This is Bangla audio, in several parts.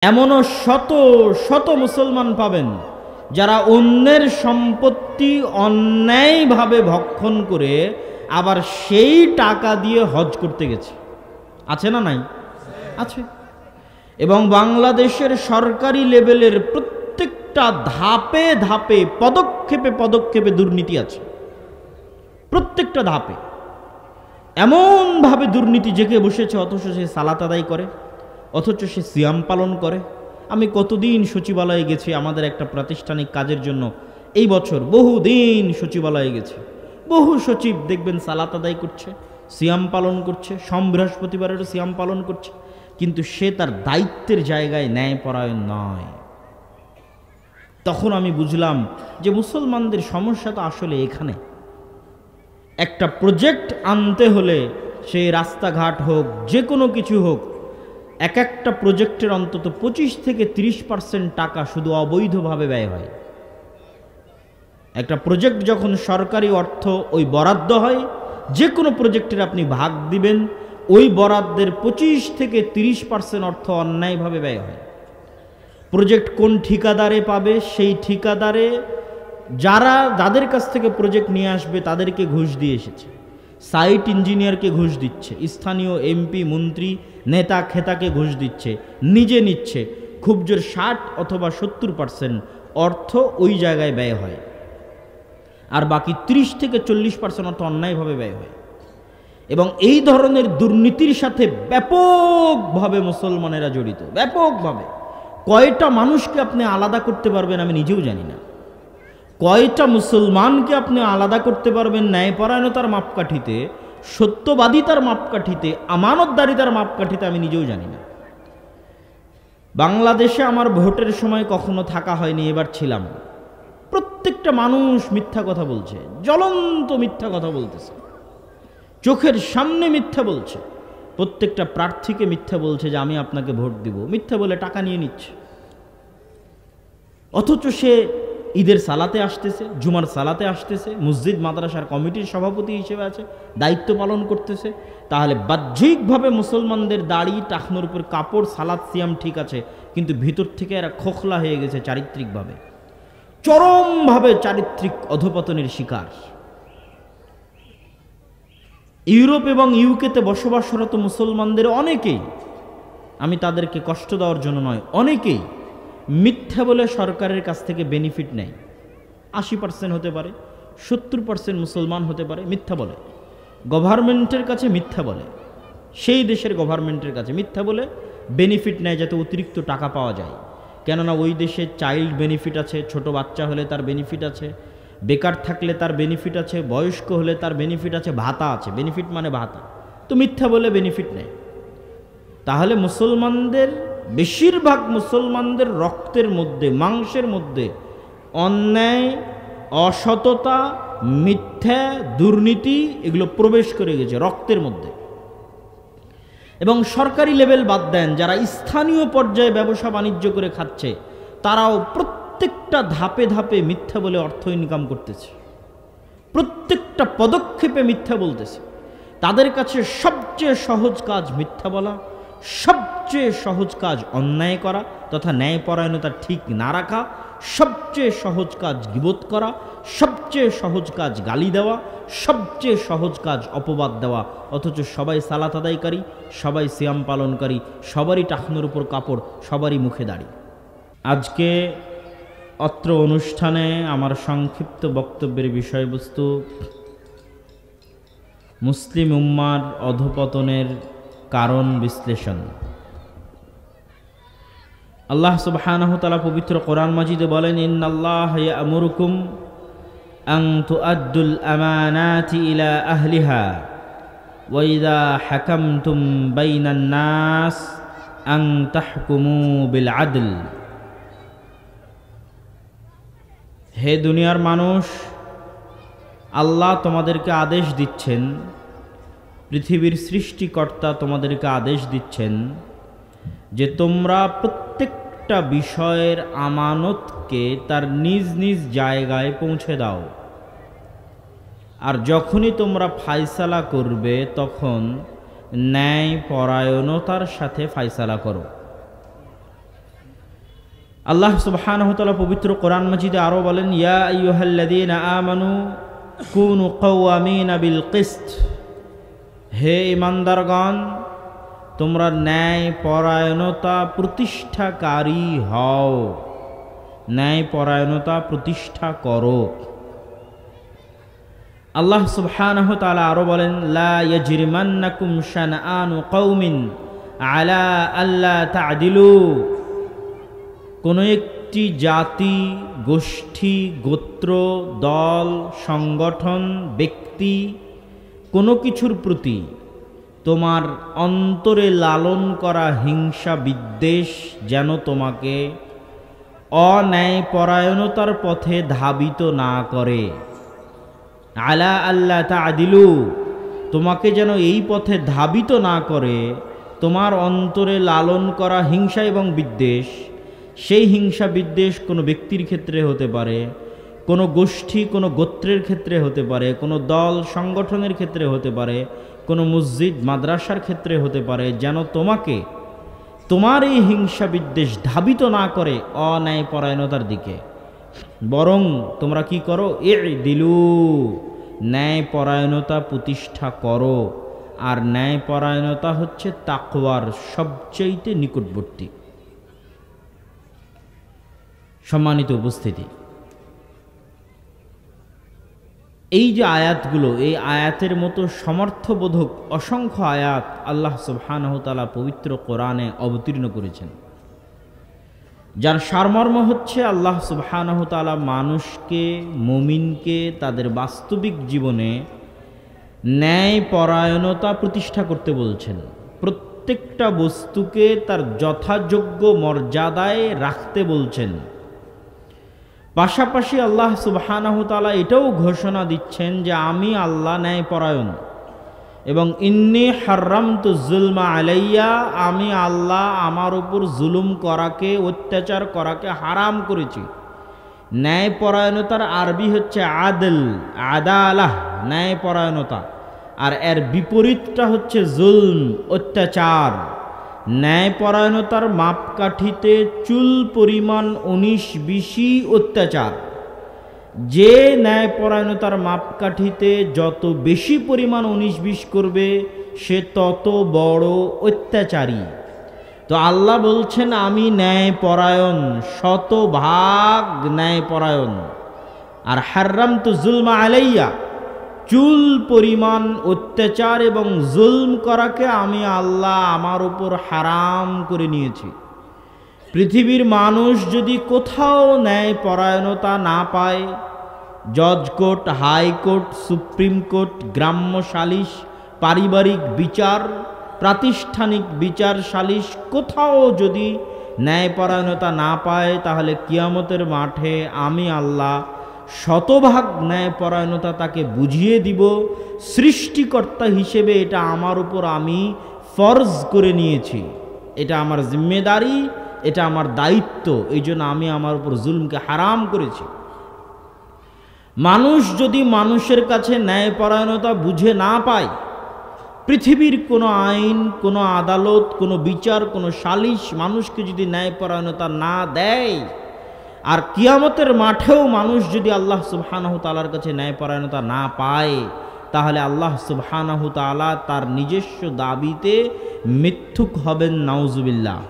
এমনও শত শত মুসলমান পাবেন যারা অন্যের সম্পত্তি অন্যায়ভাবে ভক্ষণ করে আবার সেই টাকা দিয়ে হজ করতে গেছে। আছে না নাই? আছে। এবং বাংলাদেশের সরকারি লেভেলের প্রত্যেকটা ধাপে ধাপে পদক্ষেপে পদক্ষেপে দুর্নীতি আছে। প্রত্যেকটা ধাপে এমনভাবে দুর্নীতি জেগে বসেছে, অথচ সে সালাত আদায় করে, অথচ সে সিয়াম পালন করে। আমি কতদিন সচিবালয়ে গেছি আমাদের একটা প্রাতিষ্ঠানিক কাজের জন্য, এই বছর বহুদিন সচিবালয়ে গেছি। বহু সচিব দেখবেন সালাত আদায় করছে, সিয়াম পালন করছে, বৃহস্পতিবারেরও সিয়াম পালন করছে, কিন্তু সে তার দায়িত্বের জায়গায় ন্যায়পরায়ণ নয়। তখন আমি বুঝলাম যে মুসলমানদের সমস্যা তো আসলে এখানে। একটা প্রজেক্ট আনতে হলে সেই রাস্তাঘাট হোক, যে কোনো কিছু হোক, এক একটা প্রজেক্টের অন্তত 25 থেকে 30% টাকা শুধু অবৈধভাবে ব্যয় হয়। একটা প্রজেক্ট যখন সরকারি অর্থ ওই বরাদ্দ হয়, যে কোনো প্রজেক্টের আপনি ভাগ দিবেন, ওই বরাদ্দের 25 থেকে 30% অর্থ অন্যায়ভাবে ব্যয় হয়। প্রজেক্ট কোন ঠিকাদারে পাবে, সেই ঠিকাদারে যাদের কাছ থেকে প্রজেক্ট নিয়ে আসবে তাদেরকে ঘুষ দিয়ে এসেছে। সাইট ইঞ্জিনিয়ারকে ঘুষ দিচ্ছে, স্থানীয় এমপি মন্ত্রী নেতা খেতাকে ঘুষ দিচ্ছে, নিজে নিচ্ছে। খুব জোর 60 অথবা 70% অর্থ ওই জায়গায় ব্যয় হয়, আর বাকি 30 থেকে 40% অর্থ অন্যায়ভাবে ব্যয় হয়। এবং এই ধরনের দুর্নীতির সাথে ব্যাপকভাবে মুসলমানেরা জড়িত, ব্যাপকভাবে। কয়টা মানুষকে আপনি আলাদা করতে পারবেন আমি নিজেও জানি না। কয়টা মুসলমানকে আপনি আলাদা করতে পারবেন ন্যায়পরায়ণতার মাপকাঠিতে, সত্যবাদিতার মাপকাঠিতে, আমানতদারিতার মাপকাঠিতে আমি নিজেও জানি না। বাংলাদেশে আমার ভোটের সময় কখনো থাকা হয়নি, এবার ছিলাম। প্রত্যেকটা মানুষ মিথ্যা কথা বলছে, জ্বলন্ত মিথ্যা কথা বলতেছে, চোখের সামনে মিথ্যা বলছে। প্রত্যেকটা প্রার্থীকে মিথ্যা বলছে যে আমি আপনাকে ভোট দিব, মিথ্যা বলে টাকা নিয়ে নিচ্ছে। অথচ সে ঈদের সালাতে আসতেছে, জুমার সালাতে আসতেছে, মসজিদ মাদ্রাসার কমিটির সভাপতি হিসেবে আছে, দায়িত্ব পালন করতেছে। তাহলে বাহ্যিকভাবে মুসলমানদের দাড়ি, টাকনোর উপর কাপড়, সালাত সিয়াম ঠিক আছে, কিন্তু ভিতর থেকে এরা খোখলা হয়ে গেছে চারিত্রিকভাবে, চরমভাবে চারিত্রিক অধপতনের শিকার। ইউরোপ এবং ইউকেতে বসবাসরত মুসলমানদের অনেকেই, আমি তাদেরকে কষ্ট দেওয়ার জন্য নয়, অনেকেই মিথ্যা বলে সরকারের কাছ থেকে বেনিফিট নেয়। 80% হতে পারে, 70% মুসলমান হতে পারে, মিথ্যা বলে। গভর্নমেন্টের কাছে মিথ্যা বলে, সেই দেশের গভর্নমেন্টের কাছে মিথ্যা বলে বেনিফিট নেয় যাতে অতিরিক্ত টাকা পাওয়া যায়। কেননা ওই দেশে চাইল্ড বেনিফিট আছে, ছোট বাচ্চা হলে তার বেনিফিট আছে, বেকার থাকলে তার বেনিফিট আছে, বয়স্ক হলে তার বেনিফিট আছে, ভাতা আছে। বেনিফিট মানে ভাতা। তো মিথ্যা বলে বেনিফিট নেয়। তাহলে মুসলমানদের, বেশিরভাগ মুসলমানদের রক্তের মধ্যে, মাংসের মধ্যে অন্যায়, অসততা, মিথ্যা, দুর্নীতি এগুলো প্রবেশ করে গেছে রক্তের মধ্যে। এবং সরকারি লেভেল বাদ দেন, যারা স্থানীয় পর্যায়ে ব্যবসা বাণিজ্য করে খাচ্ছে, তারাও প্রত্যেকটা ধাপে ধাপে মিথ্যা বলে অর্থ ইনকাম করতেছে, প্রত্যেকটা পদক্ষেপে মিথ্যা বলতেছে। তাদের কাছে সবচেয়ে সহজ কাজ মিথ্যা বলা, সবচেয়ে সহজ কাজ অন্যায় করা তথা ন্যায়পরায়ণতা ঠিক না রাখা, সবচেয়ে সহজ কাজ গীবত করা, সবচেয়ে সহজ কাজ গালি দেওয়া, সবচেয়ে সহজ কাজ অপবাদ দেওয়া। অথচ সবাই সালাত আদায়কারী, সবাই সিয়াম পালনকারী, সবারই টাকনোর উপর কাপড়, সবারই মুখে দাড়ি। আজকে অত্র অনুষ্ঠানে আমার সংক্ষিপ্ত বক্তব্যের বিষয়বস্তু মুসলিম উম্মার অধঃপতনের কারণ বিশ্লেষণ। আল্লাহ সুবহানাহু ওয়া তাআলা পবিত্র কোরআন মাজিদে বলেন, ইন্নাল্লাহা ইয়া'মুরুকুম আন তুআদ্দুল আমানাতি ইলা আহলিহা ওয়া ইযা হাকামতুম বাইনান নাস আন তাহকুমু বিল আদল। হে দুনিয়ার মানুষ, আল্লাহ তোমাদেরকে আদেশ দিচ্ছেন, পৃথিবীর সৃষ্টিকর্তা তোমাদেরকে আদেশ দিচ্ছেন যে তোমরা প্রত্যেকটা বিষয়ের আমানতকে তার নিজ নিজ জায়গায় পৌঁছে দাও। আর যখনই তোমরা ফায়সালা করবে তখন ন্যায় পরায়ণতার সাথে ফায়সালা করো। আল্লাহ সুবহানাহু ওয়া তাআলা পবিত্র কোরআন মাজিদে আরো বলেন, ইয়া আইয়ুহাল্লাযীনা আমানু কুনু কাওয়ামিনা বিল কিসত, হে ঈমানদারগণ তোমরা ন্যায় পরায়ণতা প্রতিষ্ঠাকারী হও, ন্যায় পরায়ণতা প্রতিষ্ঠা করো। আল্লাহ সুবহানাহু ওয়া তাআলা আরো বলেন, লা ইয়াজরিমান্নাকুম শানআনু কওমিন আলা আল্লা তা'দিলু, কোনো একটি জাতি, গোষ্ঠী, গোত্র, দল, সংগঠন, ব্যক্তি কোনো কিছুর প্রতি তোমার অন্তরে লালন করা হিংসা বিদ্বেষ যেন তোমাকে অন্যায়পরায়ণতার পথে ধাবিত না করে। আলা আল্লাহ তা'দিলু, তোমাকে যেন এই পথে ধাবিত না করে। তোমার অন্তরে লালন করা হিংসা এবং বিদ্বেষ, সেই হিংসা বিদ্বেষ কোনো ব্যক্তির ক্ষেত্রে হতে পারে, কোনো গোষ্ঠী কোনো গোত্রের ক্ষেত্রে হতে পারে, কোনো দল সংগঠনের ক্ষেত্রে হতে পারে, কোনো মসজিদ মাদ্রাসার ক্ষেত্রে হতে পারে, যেন তোমাকে তোমার এই হিংসা বিদ্বেষ ধাবিত না করে অন্যায়পরায়ণতার দিকে। বরং তোমরা কি করো, ই'দিলু, ন্যায়পরায়ণতা প্রতিষ্ঠা করো। আর ন্যায়পরায়ণতা হচ্ছে তাকওয়ার সবচেয়ে নিকটবর্তী। সম্মানিত উপস্থিতি, এই যে আয়াতগুলো, এই আয়াতের মতো সমর্থবোধক অসংখ্য আয়াত আল্লাহ সুবহানাহু ওয়া তাআলা পবিত্র কোরআনে অবতীর্ণ করেছেন, যার সারমর্ম হচ্ছে আল্লাহ সুবহানাহু ওয়া তাআলা মানুষকে, মুমিনকে তাদের বাস্তবিক জীবনে ন্যায়পরায়ণতা প্রতিষ্ঠা করতে বলছেন। প্রত্যেকটা বস্তুকে তার যথাযোগ্য মর্যাদায় রাখতে বলছেন। পাশাপাশি আল্লাহ সুবহানাহু ওয়া তাআলা এটাও ঘোষণা দিচ্ছেন যে আমি আল্লাহ ন্যায়পরায়ণ, এবং ইন্নী হাররামতু যুলমা আলাইয়া, আমি আল্লাহ আমার উপর জুলুম করাকে, অত্যাচার করাকে হারাম করেছি। ন্যায়পরায়ণতার আরবি হচ্ছে আদল, আদালাহ, ন্যায়পরায়ণতা। আর এর বিপরীতটা হচ্ছে জুলম, অত্যাচার। ন্যায়পরায়ণতার মাপকাঠিতে চুল পরিমাণ 19-20 অত্যাচার। যে ন্যায়পরায়ণতার মাপকাঠিতে যত বেশি পরিমাণ 19-20 করবে সে তত বড় অত্যাচারী। তো আল্লাহ বলছেন আমি ন্যায়পরায়ণ, শতভাগ ন্যায়পরায়ণ। আর হাররামতু যুলমা আলাইয়া, চুল পরিমাণ অত্যাচার এবং জুলম করাকে আমি আল্লাহ আমার উপর হারাম করে নিয়েছি। পৃথিবীর মানুষ যদি কোথাও ন্যায়পরায়ণতা না পায়, জজ কোর্ট, হাইকোর্ট, সুপ্রিম কোর্ট, গ্রাম্য সালিশ, পারিবারিক বিচার, প্রাতিষ্ঠানিক বিচার সালিশ, কোথাও যদি ন্যায়পরায়ণতা না পায়, তাহলে কিয়ামতের মাঠে আমি আল্লাহ শতভাগ ন্যায়পরায়ণতা তাকে বুঝিয়ে দিব। সৃষ্টিকর্তা হিসেবে এটা আমার উপর আমি ফরজ করে নিয়েছি, এটা আমার জিম্মেদারি, এটা আমার দায়িত্ব। এই জন্য আমি আমার উপর জুলমকে হারাম করেছি। মানুষ যদি মানুষের কাছে ন্যায়পরায়ণতা বুঝে না পায়, পৃথিবীর কোনো আইন, কোনো আদালত, কোনো বিচার, কোনো সালিশ মানুষকে যদি ন্যায়পরায়ণতা না দেয়, আর কিয়ামতের মাঠেও মানুষ যদি আল্লাহ সুবহানাহু ওয়া তাআলার কাছে ন্যায়পরায়ণতা না পায়, তাহলে আল্লাহ সুবহানাহু ওয়া তাআলা তার নিজস্ব দাবিতে মিথ্যুক হবেন, নাউজুবিল্লাহ।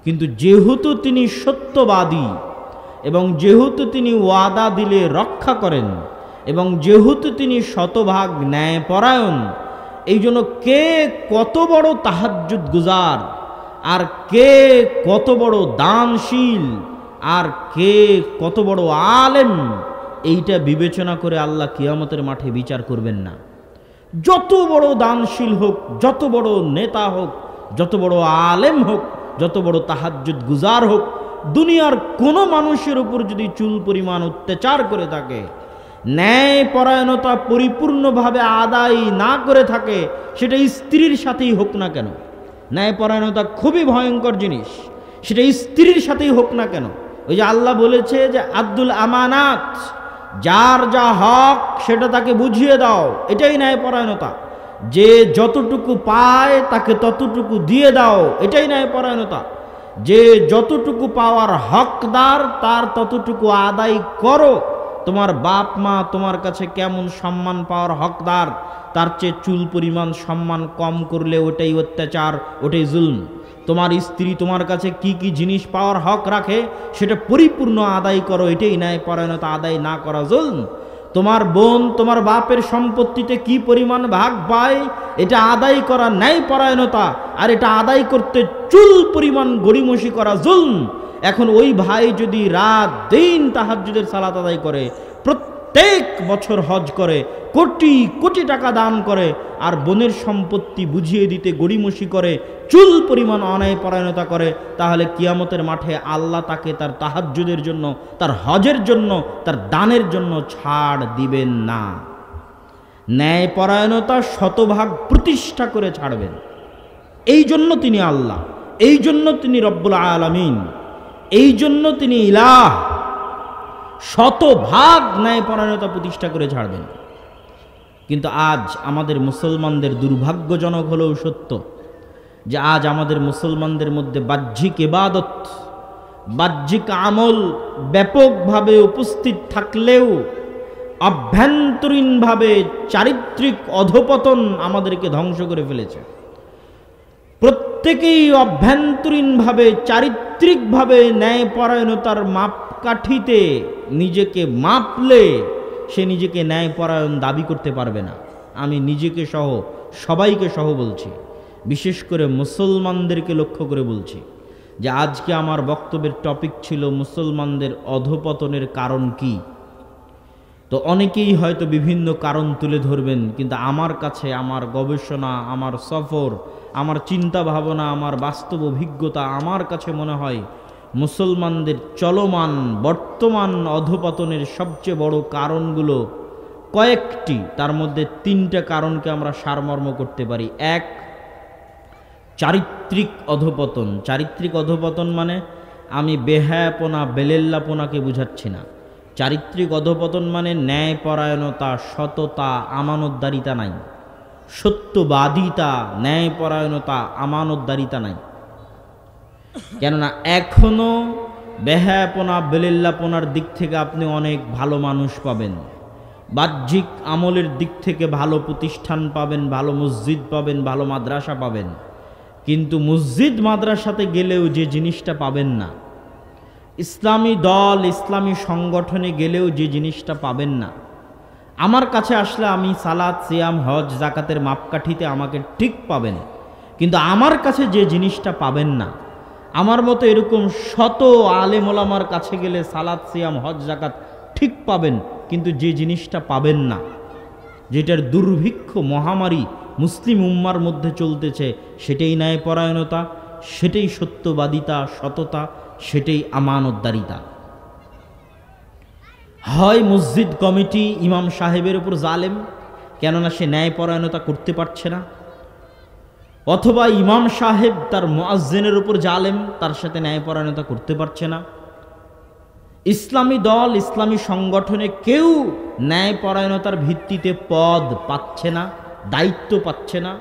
কিন্তু যেহেতু তিনি সত্যবাদী, এবং যেহেতু তিনি ওয়াদা দিলে রক্ষা করেন, এবং যেহেতু তিনি শতভাগ ন্যায়পরায়ণ, এই জন্য কে কত বড় তাহাজ্জুদ গুজার, আর কে কত বড় দানশীল, আর কে কত বড় আলেম, এইটা বিবেচনা করে আল্লাহ কিয়ামতের মাঠে বিচার করবেন না। যত বড় দানশীল হোক, যত বড় নেতা হোক, যত বড় আলেম হোক, যত বড় তাহাজ্জুদ গুজার হোক, দুনিয়ার কোনো মানুষের উপর যদি চুল পরিমাণ অত্যাচার করে থাকে, ন্যায়পরায়ণতা পরিপূর্ণভাবে আদায় না করে থাকে, সেটা স্ত্রীর সাথেই হোক না কেন। ন্যায়পরায়ণতা খুবই ভয়ঙ্কর জিনিস, সেটা স্ত্রীর সাথেই হোক না কেন। ওই যে আল্লাহ বলেছে যে আব্দুল আমানাত, যার যা হক সেটা তাকে বুঝিয়ে দাও, এটাই ন্যায়পরায়ণতা। যে যতটুকু পায় তাকে ততটুকু দিয়ে দাও, এটাই ন্যায়পরায়ণতা। যে যতটুকু পাওয়ার হকদার তার ততটুকু আদায় করো। তোমার বাপ মা তোমার কাছে কেমন সম্মান পাওয়ার হকদার, তার চেয়ে চুল পরিমাণ সম্মান কম করলে ওটাই অত্যাচার, ওটাই জুলম। তোমার স্ত্রী তোমার কাছে কি কি জিনিস পাওয়ার হক রাখে সেটা পরিপূর্ণ আদায় করো, এটাই ন্যায়পরায়ণতা। আদায় না করা জুলম। তোমার বোন তোমার বাপের সম্পত্তিতে কি পরিমাণ ভাগ পায় এটা আদায় করা ন্যায়পরায়ণতা, আর এটা আদায় করতে চুল পরিমাণ গড়িমসি করা জুলম। এখন ওই ভাই যদি রাত দিন তাহাজ্জুদের সালাত আদায় করে, প্রত্যেক বছর হজ করে, কোটি কোটি টাকা দান করে, আর বোনের সম্পত্তি বুঝিয়ে দিতে গড়িমসি করে, চুল পরিমাণ অন্যায়পরায়ণতা করে, তাহলে কিয়ামতের মাঠে আল্লাহ তাকে তার তাহাজ্জুদের জন্য, তার হজের জন্য, তার দানের জন্য ছাড় দিবেন না। ন্যায়পরায়ণতা শতভাগ প্রতিষ্ঠা করে ছাড়বেন। এই জন্য তিনি আল্লাহ, এই জন্য তিনি রব্বুল আলামিন, এই জন্য তিনি ইলাহ। শতভাগ ন্যায়পরায়ণতা প্রতিষ্ঠা করে ছাড়বেন। কিন্তু আজ আমাদের মুসলমানদের দুর্ভাগ্যজনক হলেও সত্য যে আজ আমাদের মুসলমানদের মধ্যে বাহ্যিক ইবাদত, বাহ্যিক আমল ব্যাপকভাবে উপস্থিত থাকলেও আভ্যন্তরীণভাবে চারিত্রিক অধঃপতন আমাদেরকে ধ্বংস করে ফেলেছে। প্রত্যেকেই অভ্যন্তরীণভাবে চারিত্রিকভাবে ন্যায়পরায়ণতার মাপকাঠিতে নিজেকে মাপলে সে নিজেকে ন্যায়পরায়ণ দাবি করতে পারবে না। আমি নিজেকে সহ সবাইকে সহ বলছি, বিশেষ করে মুসলমানদেরকে লক্ষ্য করে বলছি যে আজকে আমার বক্তব্যের টপিক ছিল মুসলমানদের অধঃপতনের কারণ কি। তো অনেকেই হয়তো বিভিন্ন কারণ তুলে ধরবেন, কিন্তু আমার কাছে আমার গবেষণা, আমার সফর, আমার চিন্তা ভাবনা, আমার বাস্তব অভিজ্ঞতা, আমার কাছে মনে হয় মুসলমানদের চলমান বর্তমান অধঃপতনের সবচেয়ে বড় কারণগুলো কয়েকটি। তার মধ্যে তিনটা কারণকে আমরা সারমর্ম করতে পারি। এক, চারিত্রিক অধঃপতন। চারিত্রিক অধঃপতন মানে আমি বেহায়াপনা বেলেল্লাপনাকে বুঝাচ্ছি না। চারিত্রিক অধঃপতন মানে ন্যায়পরায়ণতা, সততা, আমানতদারিতা নাই, সত্যবাদিতা, ন্যায়পরায়ণতা, আমানতদারিতা নাই। কেননা এখনো বেহায়াপনা বেলেল্লাপনার দিক থেকে আপনি অনেক ভালো মানুষ পাবেন, বাহ্যিক আমলের দিক থেকে ভালো প্রতিষ্ঠান পাবেন, ভালো মসজিদ পাবেন, ভালো মাদ্রাসা পাবেন, কিন্তু মসজিদ মাদ্রাসাতে গেলেও যে জিনিসটা পাবেন না, ইসলামী দল ইসলামী সংগঠনে গেলেও যে জিনিসটা পাবেন না, আমার কাছে আসলে আমি সালাত সিয়াম হজ জাকাতের মাপকাঠিতে আমাকে ঠিক পাবেন, কিন্তু আমার কাছে যে জিনিসটা পাবেন না, আমার মতো এরকম শত আলেম ওলামার কাছে গেলে সালাত সিয়াম হজ জাকাত ঠিক পাবেন, কিন্তু যে জিনিসটা পাবেন না, যেটার দুর্ভিক্ষ মহামারী মুসলিম উম্মার মধ্যে চলতেছে, সেটাই ন্যায়পরায়ণতা, সেটাই সত্যবাদিতা, সততা, সেটাই আমানতদারিতা। হয় মসজিদ কমিটি ইমাম সাহেবের উপর জালেম, কেননা সে ন্যায়পরায়ণতা করতে পারছে না, অথবা ইমাম সাহেব তার মুয়াজ্জিনের উপর জালেম, তার সাথে ন্যায়পরায়ণতা করতে পারছে না। ইসলামী দল ইসলামী সংগঠনে কেউ ন্যায়পরায়ণতার ভিত্তিতে পদ পাচ্ছে না, দায়িত্ব পাচ্ছে না।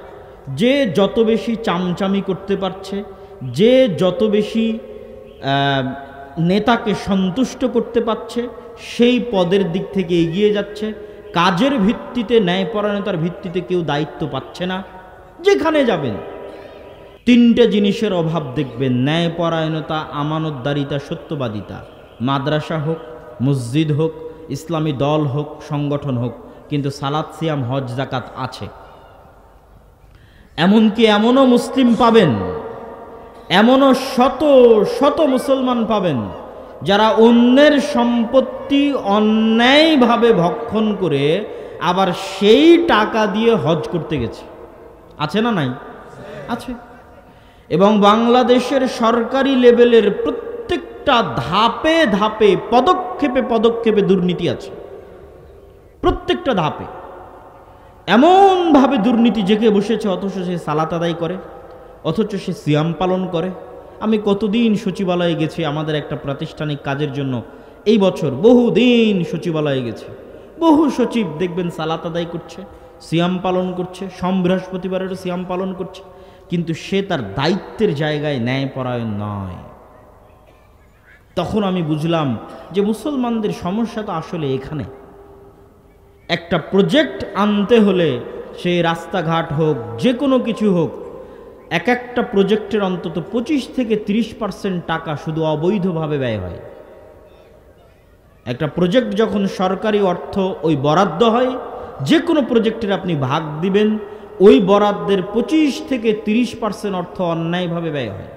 যে যত বেশি চামচামি করতে পারছে, যে যত বেশি নেতাকে সন্তুষ্ট করতে পারছে, সেই পদের দিক থেকে এগিয়ে যাচ্ছে। কাজের ভিত্তিতে, ন্যায়পরায়ণতার ভিত্তিতে কেউ দায়িত্ব পাচ্ছে না। যেখানে যাবেন তিনটে জিনিসের অভাব দেখবেন: ন্যায়পরায়ণতা, আমানতদারিতা, সত্যবাদিতা। মাদ্রাসা হোক, মসজিদ হোক, ইসলামী দল হোক, সংগঠন হোক, কিন্তু সালাত সিয়াম হজ জাকাত আছে। এমনকি এমনও মুসলিম পাবেন, এমনও শত শত মুসলমান পাবেন যারা অন্যের সম্পত্তি অন্যায়ভাবে ভক্ষণ করে আবার সেই টাকা দিয়ে হজ করতে গেছে। আছে না নাই? আছে। এবং বাংলাদেশের সরকারি লেভেলের প্রত্যেকটা ধাপে ধাপে, পদক্ষেপে পদক্ষেপে দুর্নীতি আছে। প্রত্যেকটা ধাপে এমনভাবে দুর্নীতি জেগে বসেছে, অথচ সে সালাত আদায় করে, অথচ সে সিয়াম পালন করে। আমি কতদিন সচিবালয়ে গেছি আমাদের একটা প্রাতিষ্ঠানিক কাজের জন্য, এই বছর বহুদিন সচিবালয়ে গেছি। বহু সচিব দেখবেন সালাত আদায় করছে, সিয়াম পালন করছে, সোম বৃহস্পতিবারেরও সিয়াম পালন করছে, কিন্তু সে তার দায়িত্বের জায়গায় ন্যায়পরায়ণ নয়। তখন আমি বুঝলাম যে মুসলমানদের সমস্যা তো আসলে এখানে। একটা প্রজেক্ট আনতে হলে সেই রাস্তাঘাট হোক, যে কোনো কিছু হোক, এক একটা প্রজেক্টের অন্তত 25 থেকে 30% টাকা শুধু অবৈধভাবে ব্যয় হয়। একটা প্রজেক্ট যখন সরকারি অর্থ ওই বরাদ্দ হয়, যে কোনো প্রজেক্টের আপনি ভাগ দিবেন, ওই বরাদ্দের 25 থেকে 30% অর্থ অন্যায়ভাবে ব্যয় হয়।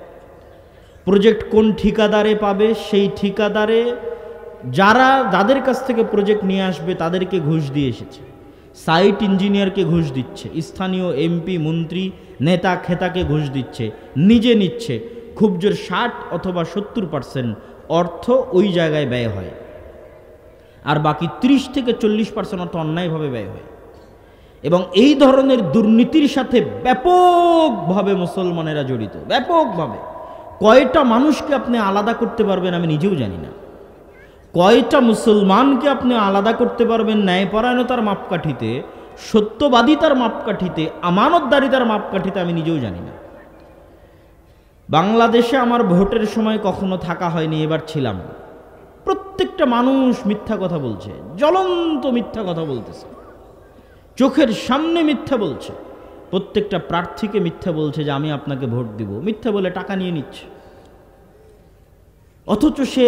প্রজেক্ট কোন ঠিকাদারে পাবে, সেই ঠিকাদারে যাদের কাছ থেকে প্রজেক্ট নিয়ে আসবে তাদেরকে ঘুষ দিয়ে এসেছে, সাইট ইঞ্জিনিয়ারকে ঘুষ দিচ্ছে, স্থানীয় এমপি মন্ত্রী নেতা খেতাকে ঘুষ দিচ্ছে, নিজে নিচ্ছে। খুব জোর 60 অথবা 70% অর্থ ওই জায়গায় ব্যয় হয়, আর বাকি 30 থেকে 40% অর্থ অন্যায়ভাবে ব্যয় হয়। এবং এই ধরনের দুর্নীতির সাথে ব্যাপকভাবে মুসলমানেরা জড়িত, ব্যাপকভাবে। কয়টা মানুষকে আপনি আলাদা করতে পারবেন আমি নিজেও জানি না। কয়টা মুসলমানকে আপনি আলাদা করতে পারবেন ন্যায়পরায়ণতার মাপকাঠিতে, সত্যবাদিতার মাপকাঠিতে, আমানতদারিতার মাপকাঠিতে আমি নিজেও জানি না। বাংলাদেশে আমার ভোটের সময় কখনো থাকা হয়নি, এবার ছিলাম। প্রত্যেকটা মানুষ মিথ্যা কথা বলছে, জ্বলন্ত মিথ্যা কথা বলতেছে, চোখের সামনে মিথ্যা বলছে। প্রত্যেকটা প্রার্থীকে মিথ্যা বলছে যে আমি আপনাকে ভোট দিব, মিথ্যা বলে টাকা নিয়ে নিচ্ছে। অথচ সে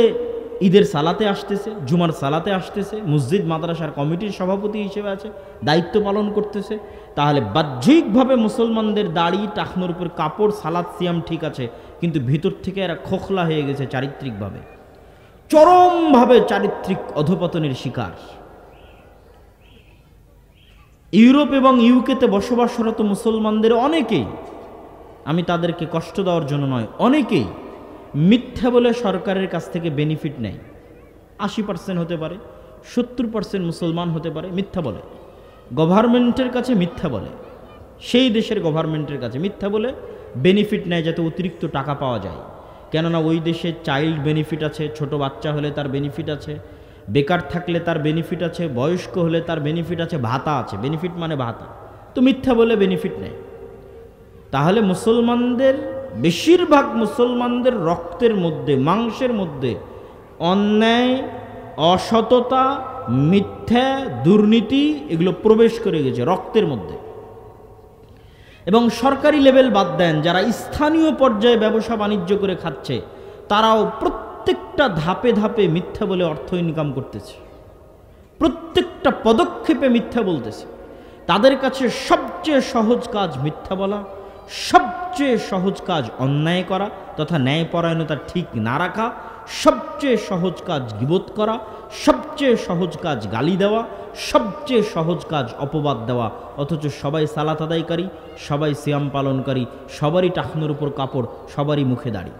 ঈদের সালাতে আসতেছে, জুমার সালাতে আসতেছে, মসজিদ মাদ্রাসার কমিটির সভাপতি হিসেবে আছে, দায়িত্ব পালন করতেছে। তাহলে বাহ্যিকভাবে মুসলমানদের দাড়ি, টাকনোর উপর কাপড়, সালাত সিয়াম ঠিক আছে, কিন্তু ভিতর থেকে এরা খোখলা হয়ে গেছে চারিত্রিকভাবে, চরমভাবে চারিত্রিক অধপতনের শিকার। ইউরোপ এবং ইউকেতে বসবাসরত মুসলমানদের অনেকেই, আমি তাদেরকে কষ্ট দেওয়ার জন্য নয়, অনেকেই মিথ্যা বলে সরকারের কাছ থেকে বেনিফিট নেয়। 80% হতে পারে, 70% মুসলমান হতে পারে, মিথ্যা বলে। গভর্নমেন্টের কাছে মিথ্যা বলে, সেই দেশের গভর্নমেন্টের কাছে মিথ্যা বলে বেনিফিট নেয় যাতে অতিরিক্ত টাকা পাওয়া যায়। কেননা ওই দেশে চাইল্ড বেনিফিট আছে, ছোট বাচ্চা হলে তার বেনিফিট আছে, বেকার থাকলে তার বেনিফিট আছে, বয়স্ক হলে তার বেনিফিট আছে, ভাতা আছে। বেনিফিট মানে ভাতা। তো মিথ্যা বলে বেনিফিট নেয়। তাহলে মুসলমানদের, বেশিরভাগ মুসলমানদের রক্তের মধ্যে, মাংসের মধ্যে অন্যায়, অসততা, মিথ্যা, দুর্নীতি এগুলো প্রবেশ করে গেছে রক্তের মধ্যে। এবং সরকারি লেভেল বাদ দেন, যারা স্থানীয় পর্যায়ে ব্যবসা বাণিজ্য করে খাচ্ছে, তারাও প্রত্যেকটা ধাপে ধাপে মিথ্যা বলে অর্থ ইনকাম করতেছে, প্রত্যেকটা পদক্ষেপে মিথ্যা বলতেছে। তাদের কাছে সবচেয়ে সহজ কাজ মিথ্যা বলা, সবচেয়ে সহজ কাজ অন্যায় করা তথা ন্যায়পরায়ণতা ঠিক না রাখা, সবচেয়ে সহজ কাজ গীবত করা, সবচেয়ে সহজ কাজ গালি দেওয়া, সবচেয়ে সহজ কাজ অপবাদ দেওয়া। অথচ সবাই সালাত আদায়কারী, সবাই সিয়াম পালনকারী, সবারই টাকনোর উপর কাপড়, সবারই মুখে দাড়ি।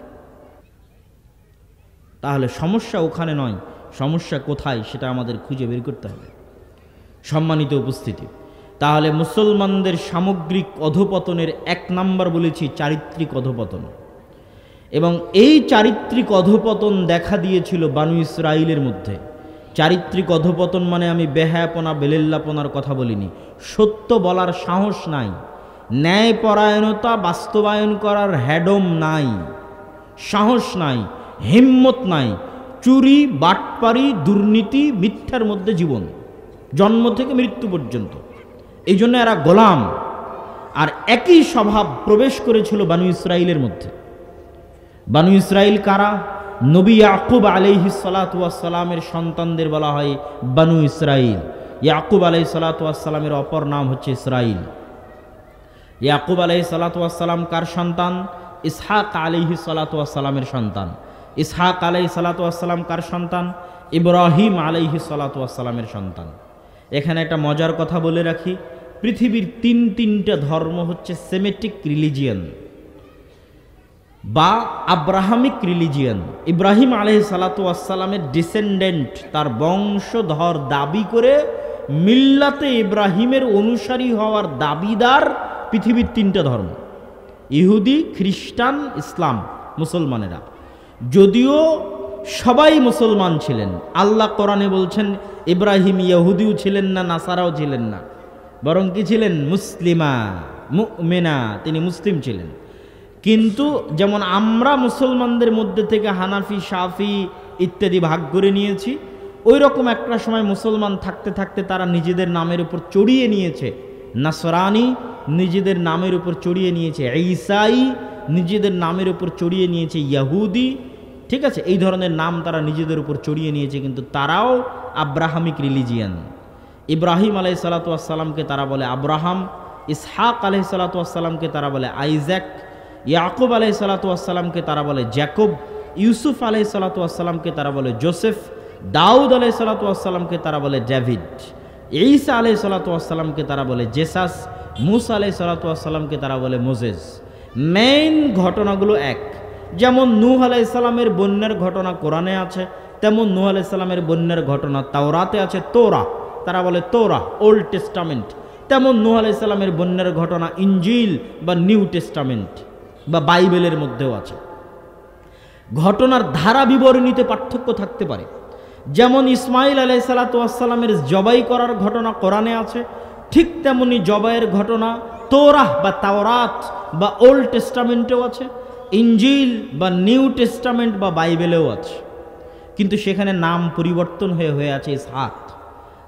তাহলে সমস্যা ওখানে নয়, সমস্যা কোথায় সেটা আমাদের খুঁজে বের করতে হবে। সম্মানিত উপস্থিতি, তাহলে মুসলমানদের সামগ্রিক অধপতনের 1 নাম্বার বলেছি চারিত্রিক অধপতন। এবং এই চারিত্রিক অধপতন দেখা দিয়েছিল বানু ইসরাইলের মধ্যে। চারিত্রিক অধপতন মানে আমি বেহায়াপনা, বেলেল্লাপনার কথা বলিনি। সত্য বলার সাহস নাই, ন্যায়পরায়ণতা বাস্তবায়ন করার হ্যাডম নাই, সাহস নাই, হিম্মত নাই। চুরি, বাটপারি, দুর্নীতি, মিথ্যার মধ্যে জীবন, জন্ম থেকে মৃত্যু পর্যন্ত। এই জন্য এরা গোলাম। আর একই স্বভাব প্রবেশ করেছিল বানু ইসরাইলের মধ্যে। বানু ইসরাইল কারা? নবী ইয়াকুব আলাইহিস সালাতু ওয়াস সালামের সন্তানদের বলা হয় বানু ইসরাইল। ইয়াকুব আলাইহিস সালাতু ওয়াস সালামের অপর নাম হচ্ছে ইসরাইল। ইয়াকুব আলাইহিস সালাতু ওয়াস সালাম কার সন্তান? ইসহাক আলাইহিস সালাতু ওয়াস সালামের সন্তান। ইসহাক আলাইহিস সালাতু ওয়াস সালাম কার সন্তান? ইব্রাহিম আলাইহিস সালাতু ওয়াস সালামের সন্তান। এখানে একটা মজার কথা বলে রাখি, পৃথিবীর তিনটা ধর্ম হচ্ছে সেমেটিক রিলিজিয়ান বা আব্রাহামিক রিলিজিয়ান। ইব্রাহিম আলাইহিস সালাতু ওয়াস সালামের ডিসেন্ডেন্ট, তার বংশধর দাবি করে মিল্লাতে ইব্রাহিমের অনুসারী হওয়ার দাবিদার পৃথিবীর 3টা ধর্ম: ইহুদি, খ্রিস্টান, ইসলাম, মুসলমানেরা। যদিও সবাই মুসলমান ছিলেন, আল্লাহ কোরআনে বলছেন ইব্রাহিম ইহুদিও ছিলেন না, নাসারাও ছিলেন না, বরং কি ছিলেন? মুসলিমা, মুমিনা, তিনি মুসলিম ছিলেন। কিন্তু যেমন আমরা মুসলমানদের মধ্যে থেকে হানাফি, শাফি ইত্যাদি ভাগ করে নিয়েছি, ওই রকম একটা সময় মুসলমান থাকতে থাকতে তারা নিজেদের নামের উপর চড়িয়ে নিয়েছে নাসরানি, নিজেদের নামের উপর চড়িয়ে নিয়েছে ঈসাই, নিজেদের নামের উপর চড়িয়ে নিয়েছে ইয়াহুদি। ঠিক আছে, এই ধরনের নাম তারা নিজেদের উপর চড়িয়ে নিয়েছে, কিন্তু তারাও আব্রাহামিক রিলিজিয়ান। ইব্রাহিম আলাইহিসসালাতু ওয়াসসালামকে তারা বলে আব্রাহাম, ইসহাক আলাইহিসসালাতু ওয়াসসালামকে তারা বলে আইজ্যাক, ইয়াকুব আলাইহিসসালাতু ওয়াসসালামকে তারা বলে জ্যাকব, ইউসুফ আলাইহিসসালাতু ওয়াসসালামকে তারা বলে জোসেফ, দাউদ আলাইহিসসালাতু ওয়াসসালামকে তারা বলে ডেভিড, ঈসা আলাইহিসসালাতু ওয়াসসালামকে তারা বলে জেসাস, মুসা আলাইহিসসালাতু ওয়াসসালামকে তারা বলে মোজেস। মেইন ঘটনাগুলো এক। যেমন নূহ আলাইহিসসালামের বন্যার ঘটনা কোরআনে আছে, তেমন নূহ আলাইহিসসালামের বন্যার ঘটনা তাওরাতে আছে, তোরা, তারা বলে তোরা, ওল্ড টেস্টামেন্ট। তেমন নূহ আলাইহিসসালামের বন্যার ঘটনা ইনজিল বা নিউ টেস্টামেন্ট বা বাইবেলের মধ্যেও আছে। ঘটনার ধারা বিবরণীতে পার্থক্য থাকতে পারে। যেমন ইসমাইল আলাইহিসসালাতু ওয়াসসালামের জবাই করার ঘটনা কোরআনে আছে, ঠিক তেমনি জবাইয়ের ঘটনা তোরাহ বা তাওরাত বা ওল্ড টেস্টামেন্টেও আছে, ইনজিল বা নিউ টেস্টামেন্ট বা বাইবেলেও আছে। কিন্তু সেখানে নাম পরিবর্তন হয়ে আছে ইসহাক।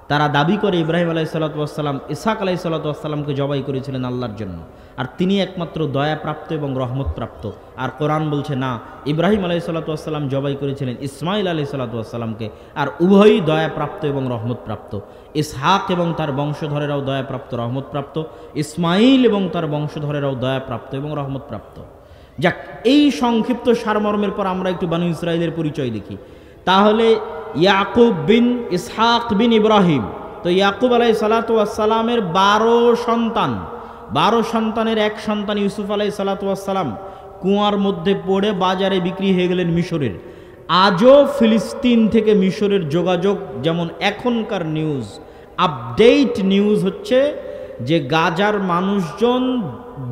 তারা দাবি করে ইব্রাহিম আলাইহিসসালাতু ওয়াসসালাম ইসহাক আলাইহিসসালাতু ওয়াসসালামকে জবাই করেছিলেন আল্লাহর জন্য, আর তিনি একমাত্র দয়াপ্রাপ্ত এবং রহমতপ্রাপ্ত। আর কোরআন বলছে না, ইব্রাহিম আলাইহিসসালাতু ওয়াসসালাম জবাই করেছিলেন ইসমাইল আলাইহিসসালাতু ওয়াসসালামকে, আর উভয়ই দয়াপ্রাপ্ত এবং রহমতপ্রাপ্ত। ইসহাক এবং তার বংশধরেরাও দয়াপ্রাপ্ত, রহমতপ্রাপ্ত, ইসমাইল এবং তার বংশধরেরাও দয়াপ্রাপ্ত এবং রহমতপ্রাপ্ত। যাক, এই সংক্ষিপ্ত সারমর্মের পর আমরা একটু বানু ইসরাইলের পরিচয় দেখি। তাহলে ইয়াকুব বিন ইসহাক বিন ইব্রাহিম, তো ইয়াকুব আলাইহিসসালাতু ওয়াসসালামের 12 সন্তান, 12 সন্তানের এক সন্তান ইউসুফ আলাইহিসসালাতু ওয়াসসালাম কুয়ার মধ্যে পড়ে বাজারে বিক্রি হয়ে গেলেন মিশরের। আজও ফিলিস্তিন থেকে মিশরের যোগাযোগ, যেমন এখনকার নিউজ, আপডেট নিউজ হচ্ছে যে গাজার মানুষজন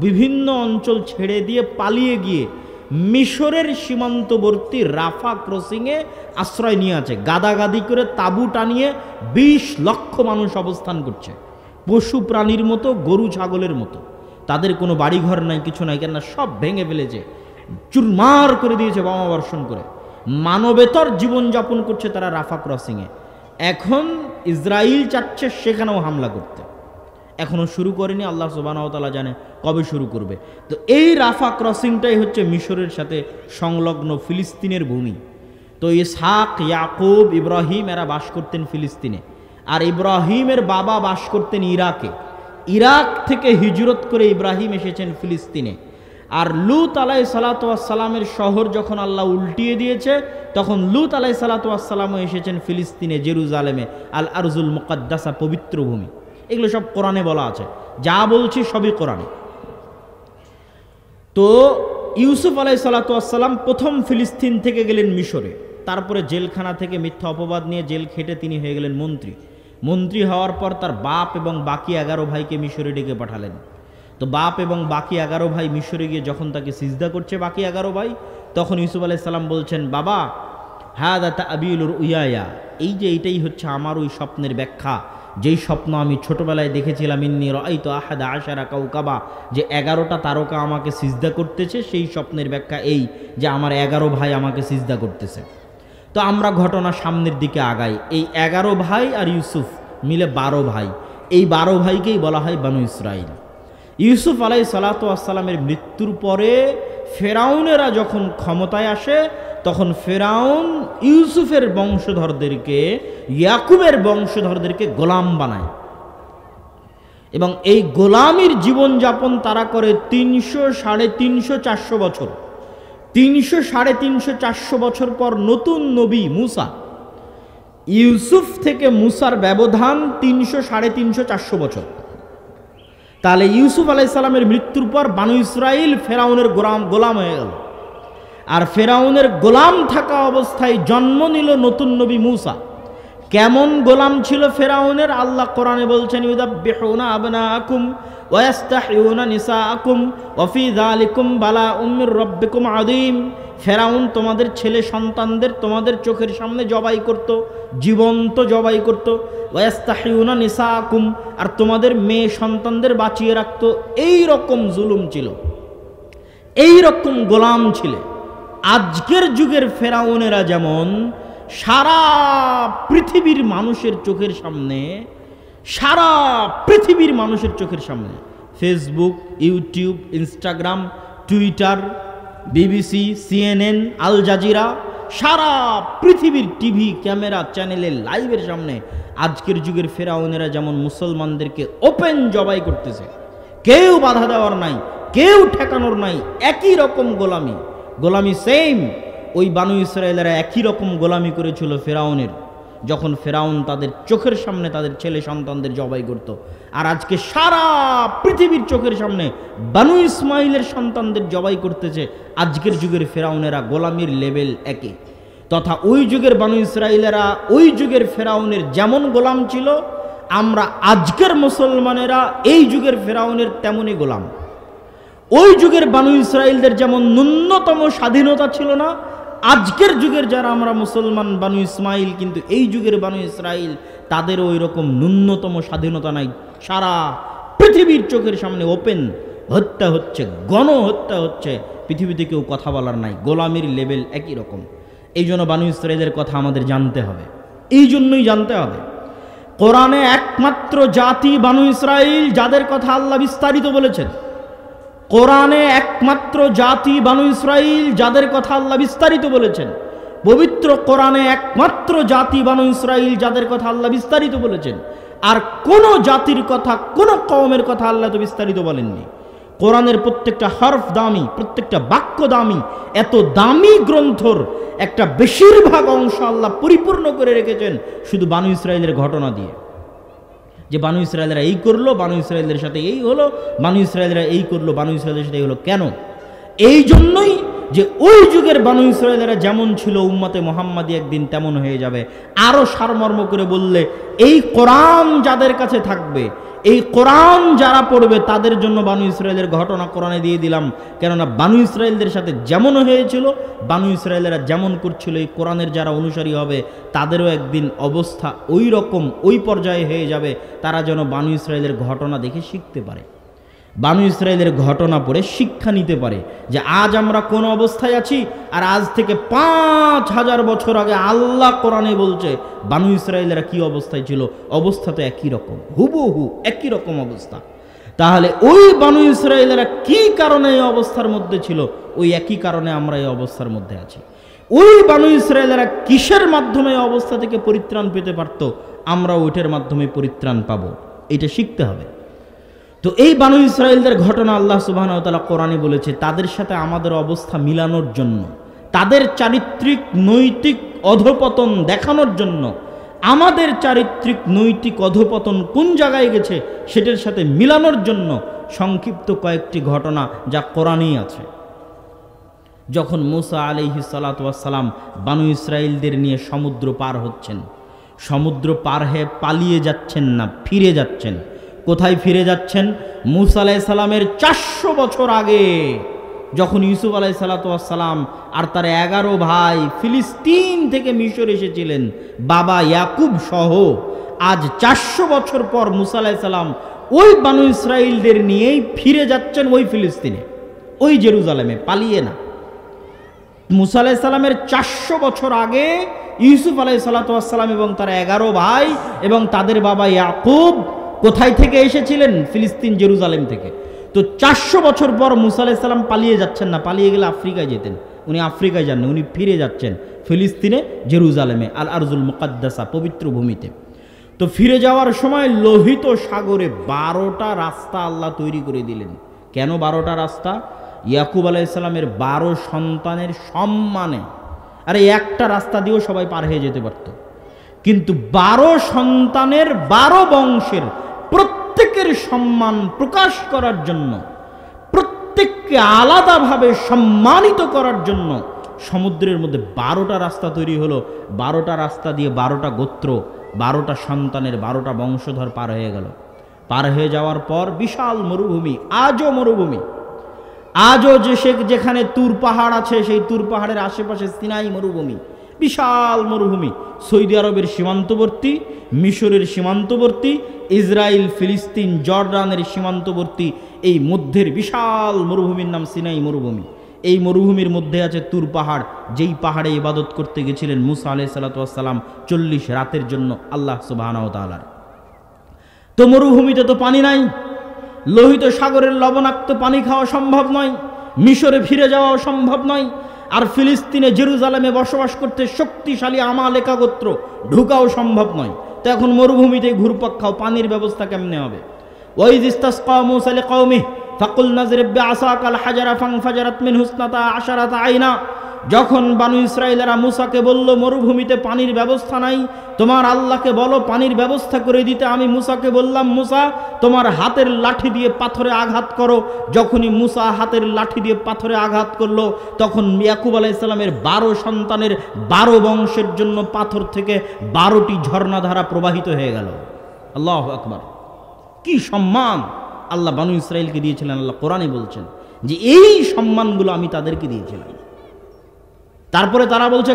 বিভিন্ন অঞ্চল ছেড়ে দিয়ে পালিয়ে গিয়ে মিশরের সীমান্তবর্তী রাফা ক্রসিংয়ে আশ্রয় নিয়ে আছে। গাদাগাদি করে তাঁবু টানিয়ে 20 লক্ষ মানুষ অবস্থান করছে, পশু প্রাণীর মতো, গরু ছাগলের মতো। তাদের কোনো বাড়িঘর নাই, কিছু নাই, কেননা সব ভেঙে ফেলেছে, চুরমার করে দিয়েছে বোমা বর্ষণ করে। মানবেতর জীবনযাপন করছে তারা রাফা ক্রসিংয়ে। এখন ইসরায়েল চাচ্ছে সেখানেও হামলা করতে, এখনও শুরু করেনি, আল্লাহ সুবহানাহু ওয়া তাআলা জানে কবে শুরু করবে। তো এই রাফা ক্রসিংটাই হচ্ছে মিশরের সাথে সংলগ্ন ফিলিস্তিনের ভূমি। তো ইসহাক, ইয়াকুব, ইব্রাহিম এরা বাস করতেন ফিলিস্তিনে, আর ইব্রাহিমের বাবা বাস করতেন ইরাকে। ইরাক থেকে হিজরত করে ইব্রাহিম এসেছেন ফিলিস্তিনে। আর লূত আলাইহিসসালাতু ওয়াসসালামের শহর যখন আল্লাহ উল্টিয়ে দিয়েছে, তখন লূত আলাইহিসসালাতু ওয়াসসালামও এসেছেন ফিলিস্তিনে, জেরুজালেমে, আল আরজুল মুকাদ্দাসা, পবিত্র ভূমি। এগুলো সব কোরআনে বলা আছে, যা বলছি সবই কোরআনে। তো ইউসুফ আলাইহিসসালাতু ওয়াসসালাম প্রথম ফিলিস্তিন থেকে গেলেন মিশরে, তারপরে জেলখানা থেকে মিথ্যা অপবাদ নিয়ে জেল খেটে তিনি হয়ে গেলেন মন্ত্রী। মন্ত্রী হওয়ার পর তার বাপ এবং বাকি 11 ভাইকে মিশরে ডেকে পাঠালেন। তো বাপ এবং বাকি 11 ভাই মিশরে গিয়ে যখন তাকে সিজদা করছে বাকি 11 ভাই, তখন ইউসুফ আলাইহিস সালাম বলছেন, বাবা হাদা তাবিলুর উয়ায়া, এই যে এইটাই হচ্ছে আমার ওই স্বপ্নের ব্যাখ্যা, যেই স্বপ্ন আমি ছোটবেলায় দেখেছিলাম, ইন্নী রাআইতু আহাদা আশারা কাওকাবা, যে 11টা তারকা আমাকে সিজদা করতেছে, সেই স্বপ্নের ব্যাখ্যা এই যে আমার 11 ভাই আমাকে সিজদা করতেছে। তো আমরা ঘটনা সামনের দিকে আগাই। এই 11 ভাই আর ইউসুফ মিলে 12 ভাই, এই 12 ভাইকেই বলা হয় বানু ইসরাইল। ইউসুফ আলাইহিসসালাতু ওয়াসসালামের মৃত্যুর পরে ফেরাউনেরা যখন ক্ষমতায় আসে, তখন ফেরাউন ইউসুফের বংশধরদেরকে, ইয়াকুবের বংশধরদেরকে গোলাম বানায়, এবং এই গোলামির জীবনযাপন তারা করে 300, 350, 400 বছর। 300, 350, 400 বছর পর নতুন নবী মুসা, ইউসুফ থেকে মুসার ব্যবধান 300, 350, 400 বছর। তাহলে ইউসুফ আলাইহিস সালামের মৃত্যুর পর বানু ইসরাইল ফেরাউনের গোলাম হয়ে গেল। আর ফেরাউনের গোলাম থাকা অবস্থায় জন্ম নিল নতুন নবী মুসা। কেমন গোলাম ছিল ফেরাউনের? আল্লাহ কোরআনে বলছেন, ইউযাব্বিহুনা আবনাআকুম ওয়া ইস্তাহইউনা নিসাআকুম ওয়া ফি যালিকুম বালাউম মির রাব্বিকুম আযীম। ফেরাউন তোমাদের ছেলে সন্তানদের তোমাদের চোখের সামনে জবাই করত, জীবন্ত জবাই করত। ওয়া ইস্তাহইউনা নিসাআকুম, আর তোমাদের মেয়ে সন্তানদের বাঁচিয়ে রাখত। এই রকম জুলুম ছিল। এই রকম গোলাম ছিলে। আজকের যুগের ফেরাউনেরা যেমন সারা পৃথিবীর মানুষের চোখের সামনে, সারা পৃথিবীর মানুষের চোখের সামনে Facebook, YouTube, Instagram, Twitter, BBC, CNN, Al Jazeera, সারা পৃথিবীর টিভি, ক্যামেরা, চ্যানেলের লাইভের সামনে আজকের যুগের ফেরাউনেরা যেমন মুসলমানদেরকে ওপেন জবাই করতেছে, কেউ বাধা দেওয়ার নাই, কেউ ঠেকানোর নাই, একই রকম গোলামি, গোলামি সেম। ওই বানু ইসরায়েলেরা একই রকম গোলামি করেছিল ফেরাউনের, যখন ফেরাউন তাদের চোখের সামনে তাদের ছেলে সন্তানদের জবাই করত। আর আজকে সারা পৃথিবীর চোখের সামনে বানু ইসমাইলের সন্তানদের জবাই করতেছে আজকের যুগের ফেরাউনেরা। গোলামির লেভেল একই। তথা ওই যুগের বানু ইসরায়েলেরা ওই যুগের ফেরাউনের যেমন গোলাম ছিল, আমরা আজকের মুসলমানেরা এই যুগের ফেরাউনের তেমনই গোলাম। ওই যুগের বানু ইসরায়েলদের যেমন ন্যূনতম স্বাধীনতা ছিল না, আজকের যুগের যারা আমরা মুসলমান বানু ইসমাইল, কিন্তু এই যুগের বানু ইসরায়েল তাদেরও ওই রকম ন্যূনতম স্বাধীনতা নাই। সারা পৃথিবীর চোখের সামনে ওপেন হত্যা হচ্ছে, গণহত্যা হচ্ছে, পৃথিবীতে কেউ কথা বলার নাই। গোলামির লেভেল একই রকম। এই জন্য বানু ইসরায়েলের কথা আমাদের জানতে হবে, এই জন্যই জানতে হবে। কোরআনে একমাত্র জাতি বানু ইসরায়েল যাদের কথা আল্লাহ বিস্তারিত বলেছেন। কোরআনে একমাত্র জাতি বানু ইসরায়েল যাদের কথা আল্লাহ বিস্তারিত বলেছেন। পবিত্র কোরআনে একমাত্র জাতি বানু ইসরায়েল যাদের কথা আল্লাহ বিস্তারিত বলেছেন। আর কোন জাতির কথা, কোন কওমের কথা আল্লাহ তো বিস্তারিত বলেননি। কোরআনের প্রত্যেকটা হরফ দামি, প্রত্যেকটা বাক্য দামি। এত দামি গ্রন্থর একটা বেশিরভাগ অংশ আল্লাহ পরিপূর্ণ করে রেখেছেন শুধু বানু ইসরায়েলের ঘটনা দিয়ে, যে বানু ইসরায়েলরা এই করলো, বানু ইসরায়েলদের সাথে এই হলো, বানু ইসরায়েলরা এই করলো, বানু ইসরায়েলের সাথে এই হলো। কেন? এই জন্যই যে ওই যুগের বানু ইসরায়েলরা যেমন ছিল উম্মতে মুহাম্মাদি একদিন তেমন হয়ে যাবে। আরো সারমর্ম করে বললে, এই কোরআন যাদের কাছে থাকবে, এই কোরআন যারা পড়বে, তাদের জন্য বানু ইসরায়েলের ঘটনা কোরআনে দিয়ে দিলাম। কেননা বানু ইসরায়েলদের সাথে যেমন হয়েছিল, বানু ইসরায়েলেরা যেমন করছিল, এই কোরআনের যারা অনুসারী হবে তাদেরও একদিন অবস্থা ওই রকম, ওই পর্যায়ে হয়ে যাবে। তারা যেন বানু ইসরায়েলের ঘটনা দেখে শিখতে পারে, বানু ইসরায়েলের ঘটনা পড়ে শিক্ষা নিতে পারে যে আজ আমরা কোন অবস্থায় আছি, আর আজ থেকে 5000 বছর আগে আল্লাহ কোরআনে বলছে বানু ইসরায়েলেরা কি অবস্থায় ছিল। অবস্থা তো একই রকম, হুবহু একই রকম অবস্থা। তাহলে ওই বানু ইসরায়েলেরা কি কারণে এই অবস্থার মধ্যে ছিল, ওই একই কারণে আমরা এই অবস্থার মধ্যে আছি। ওই বানু ইসরায়েলেরা কিসের মাধ্যমে এই অবস্থা থেকে পরিত্রাণ পেতে পারত, আমরা ওইটার মাধ্যমে পরিত্রাণ পাবো, এটা শিখতে হবে। তো এই বানু ইসরায়েলদের ঘটনা আল্লাহ সুবহানাহু ওয়া তাআলা কোরআনে বলেছে তাদের সাথে আমাদের অবস্থা মিলানোর জন্য, তাদের চারিত্রিক নৈতিক অধঃপতন দেখানোর জন্য। আমাদের চারিত্রিক নৈতিক অধঃপতন কোন জায়গায় গেছে সেটার সাথে মিলানোর জন্য সংক্ষিপ্ত কয়েকটি ঘটনা যা কোরআনেই আছে। যখন মুসা আলাইহিস সালাতু ওয়াস সালাম বানু ইসরায়েলদের নিয়ে সমুদ্র পার হচ্ছেন, সমুদ্র পার হয়ে পালিয়ে যাচ্ছেন না, ফিরে যাচ্ছেন। কোথায় ফিরে যাচ্ছেন? মুসা আলাইহিস সালামের 400 বছর আগে, যখন ইউসুফ আলাইহিস সালাম আর তার 11 ভাই ফিলিস্তিন থেকে মিশর এসেছিলেন বাবা ইয়াকুব সহ। আজ 400 বছর পর মুসা আলাইহিস সালাম ওই বানু ইসরায়েলদের নিয়েই ফিরে যাচ্ছেন ওই ফিলিস্তিনে, ওই জেরুজালেমে, পালিয়ে না। মুসা আলাইহিস সালামের 400 বছর আগে ইউসুফ আলাইহিস সালাম এবং তার 11 ভাই এবং তাদের বাবা ইয়াকুব কোথায় থেকে এসেছিলেন? ফিলিস্তিন, জেরুজালেম থেকে। তো 400 বছর পর মুসা আলাইহিস সালাম পালিয়ে যাচ্ছেন না, পালিয়ে গেলে আফ্রিকায় যেতেন। উনি আফ্রিকায় যাননি, উনি ফিরে যাচ্ছেন ফিলিস্তিনে, জেরুজালেমে, আল আরজুল মুকাদ্দাসা, পবিত্র ভূমিতে। তো ফিরে যাওয়ার সময় লোহিত সাগরে 12টা রাস্তা আল্লাহ তৈরি করে দিলেন। কেন 12টা রাস্তা? ইয়াকুব আলাইহিস সালামের 12 সন্তানের সম্মানে। আরে একটা রাস্তা দিয়েও সবাই পার হয়ে যেতে পারত, কিন্তু 12 সন্তানের 12 বংশের প্রত্যেকের সম্মান প্রকাশ করার জন্য, প্রত্যেককে আলাদাভাবে সম্মানিত করার জন্য সমুদ্রের মধ্যে 12টা রাস্তা তৈরি হলো। 12টা রাস্তা দিয়ে 12টা গোত্র, 12টা সন্তানের 12টা বংশধর পার হয়ে গেল। পার হয়ে যাওয়ার পর বিশাল মরুভূমি, আজও মরুভূমি। আজও যেখানে তুর পাহাড় আছে, সেই তুর পাহাড়ের আশেপাশে সিনাই মরুভূমি। বিশাল মরুভূমি, সৌদি আরবের সীমান্তবর্তী, মিশরের সীমান্তবর্তী, ইসরায়েল ফিলিস্তিন জর্ডানের সীমান্তবর্তী এই মধ্যের বিশাল মরুভূমির নাম সিনাই মরুভূমি। এই মরুভূমির মধ্যে আছে তুর পাহাড়, যেই পাহাড়ে ইবাদত করতে গেছিলেন মুসা আলাইহিস সালাতু ওয়াস সালাম 40 রাতের জন্য আল্লাহ সুবহানাহু ওয়া তাআলার। তো মরুভূমিতে তো পানি নাই, লোহিত সাগরের লবণাক্ত পানি খাওয়া সম্ভব নয়, মিশরে ফিরে যাওয়াও সম্ভব নয়, আর ফিলিস্তিনে জেরুজালেমে বসবাস করতে শক্তিশালী আমালেকা গোত্র ঢুকাও সম্ভব নয়। তো এখন মরুভূমিতে ঘুরপাক খাও, পানির ব্যবস্থা কেমনে হবে? ওয়াইজ ইসতাসকা মূসা লিকাওমিহি ফাকুলনা যরিব বিআসাকাল হাজারা ফানফাজারাত মিনহু ইসনাতা আশারাতা আইনা। যখন বানু ইসরাইলেরা মুসাকে বলল মরুভূমিতে পানির ব্যবস্থা নাই, তোমার আল্লাহকে বলো পানির ব্যবস্থা করে দিতে। আমি মুসাকে বললাম, মুসা তোমার হাতের লাঠি দিয়ে পাথরে আঘাত করো। যখনই মুসা হাতের লাঠি দিয়ে পাথরে আঘাত করলো, তখন ইয়াকুব আলাইহিস সালামের 12 সন্তানের 12 বংশের জন্য পাথর থেকে 12টি ঝর্ণাধারা প্রবাহিত হয়ে গেল। আল্লাহু আকবার! কি সম্মান আল্লাহ বানু ইসরাইলকে দিয়েছিলেন। আল্লাহ কোরআনে বলছেন যে এই সম্মানগুলো আমি তাদেরকে দিয়েছিলাম। তারপরে তারা বলছে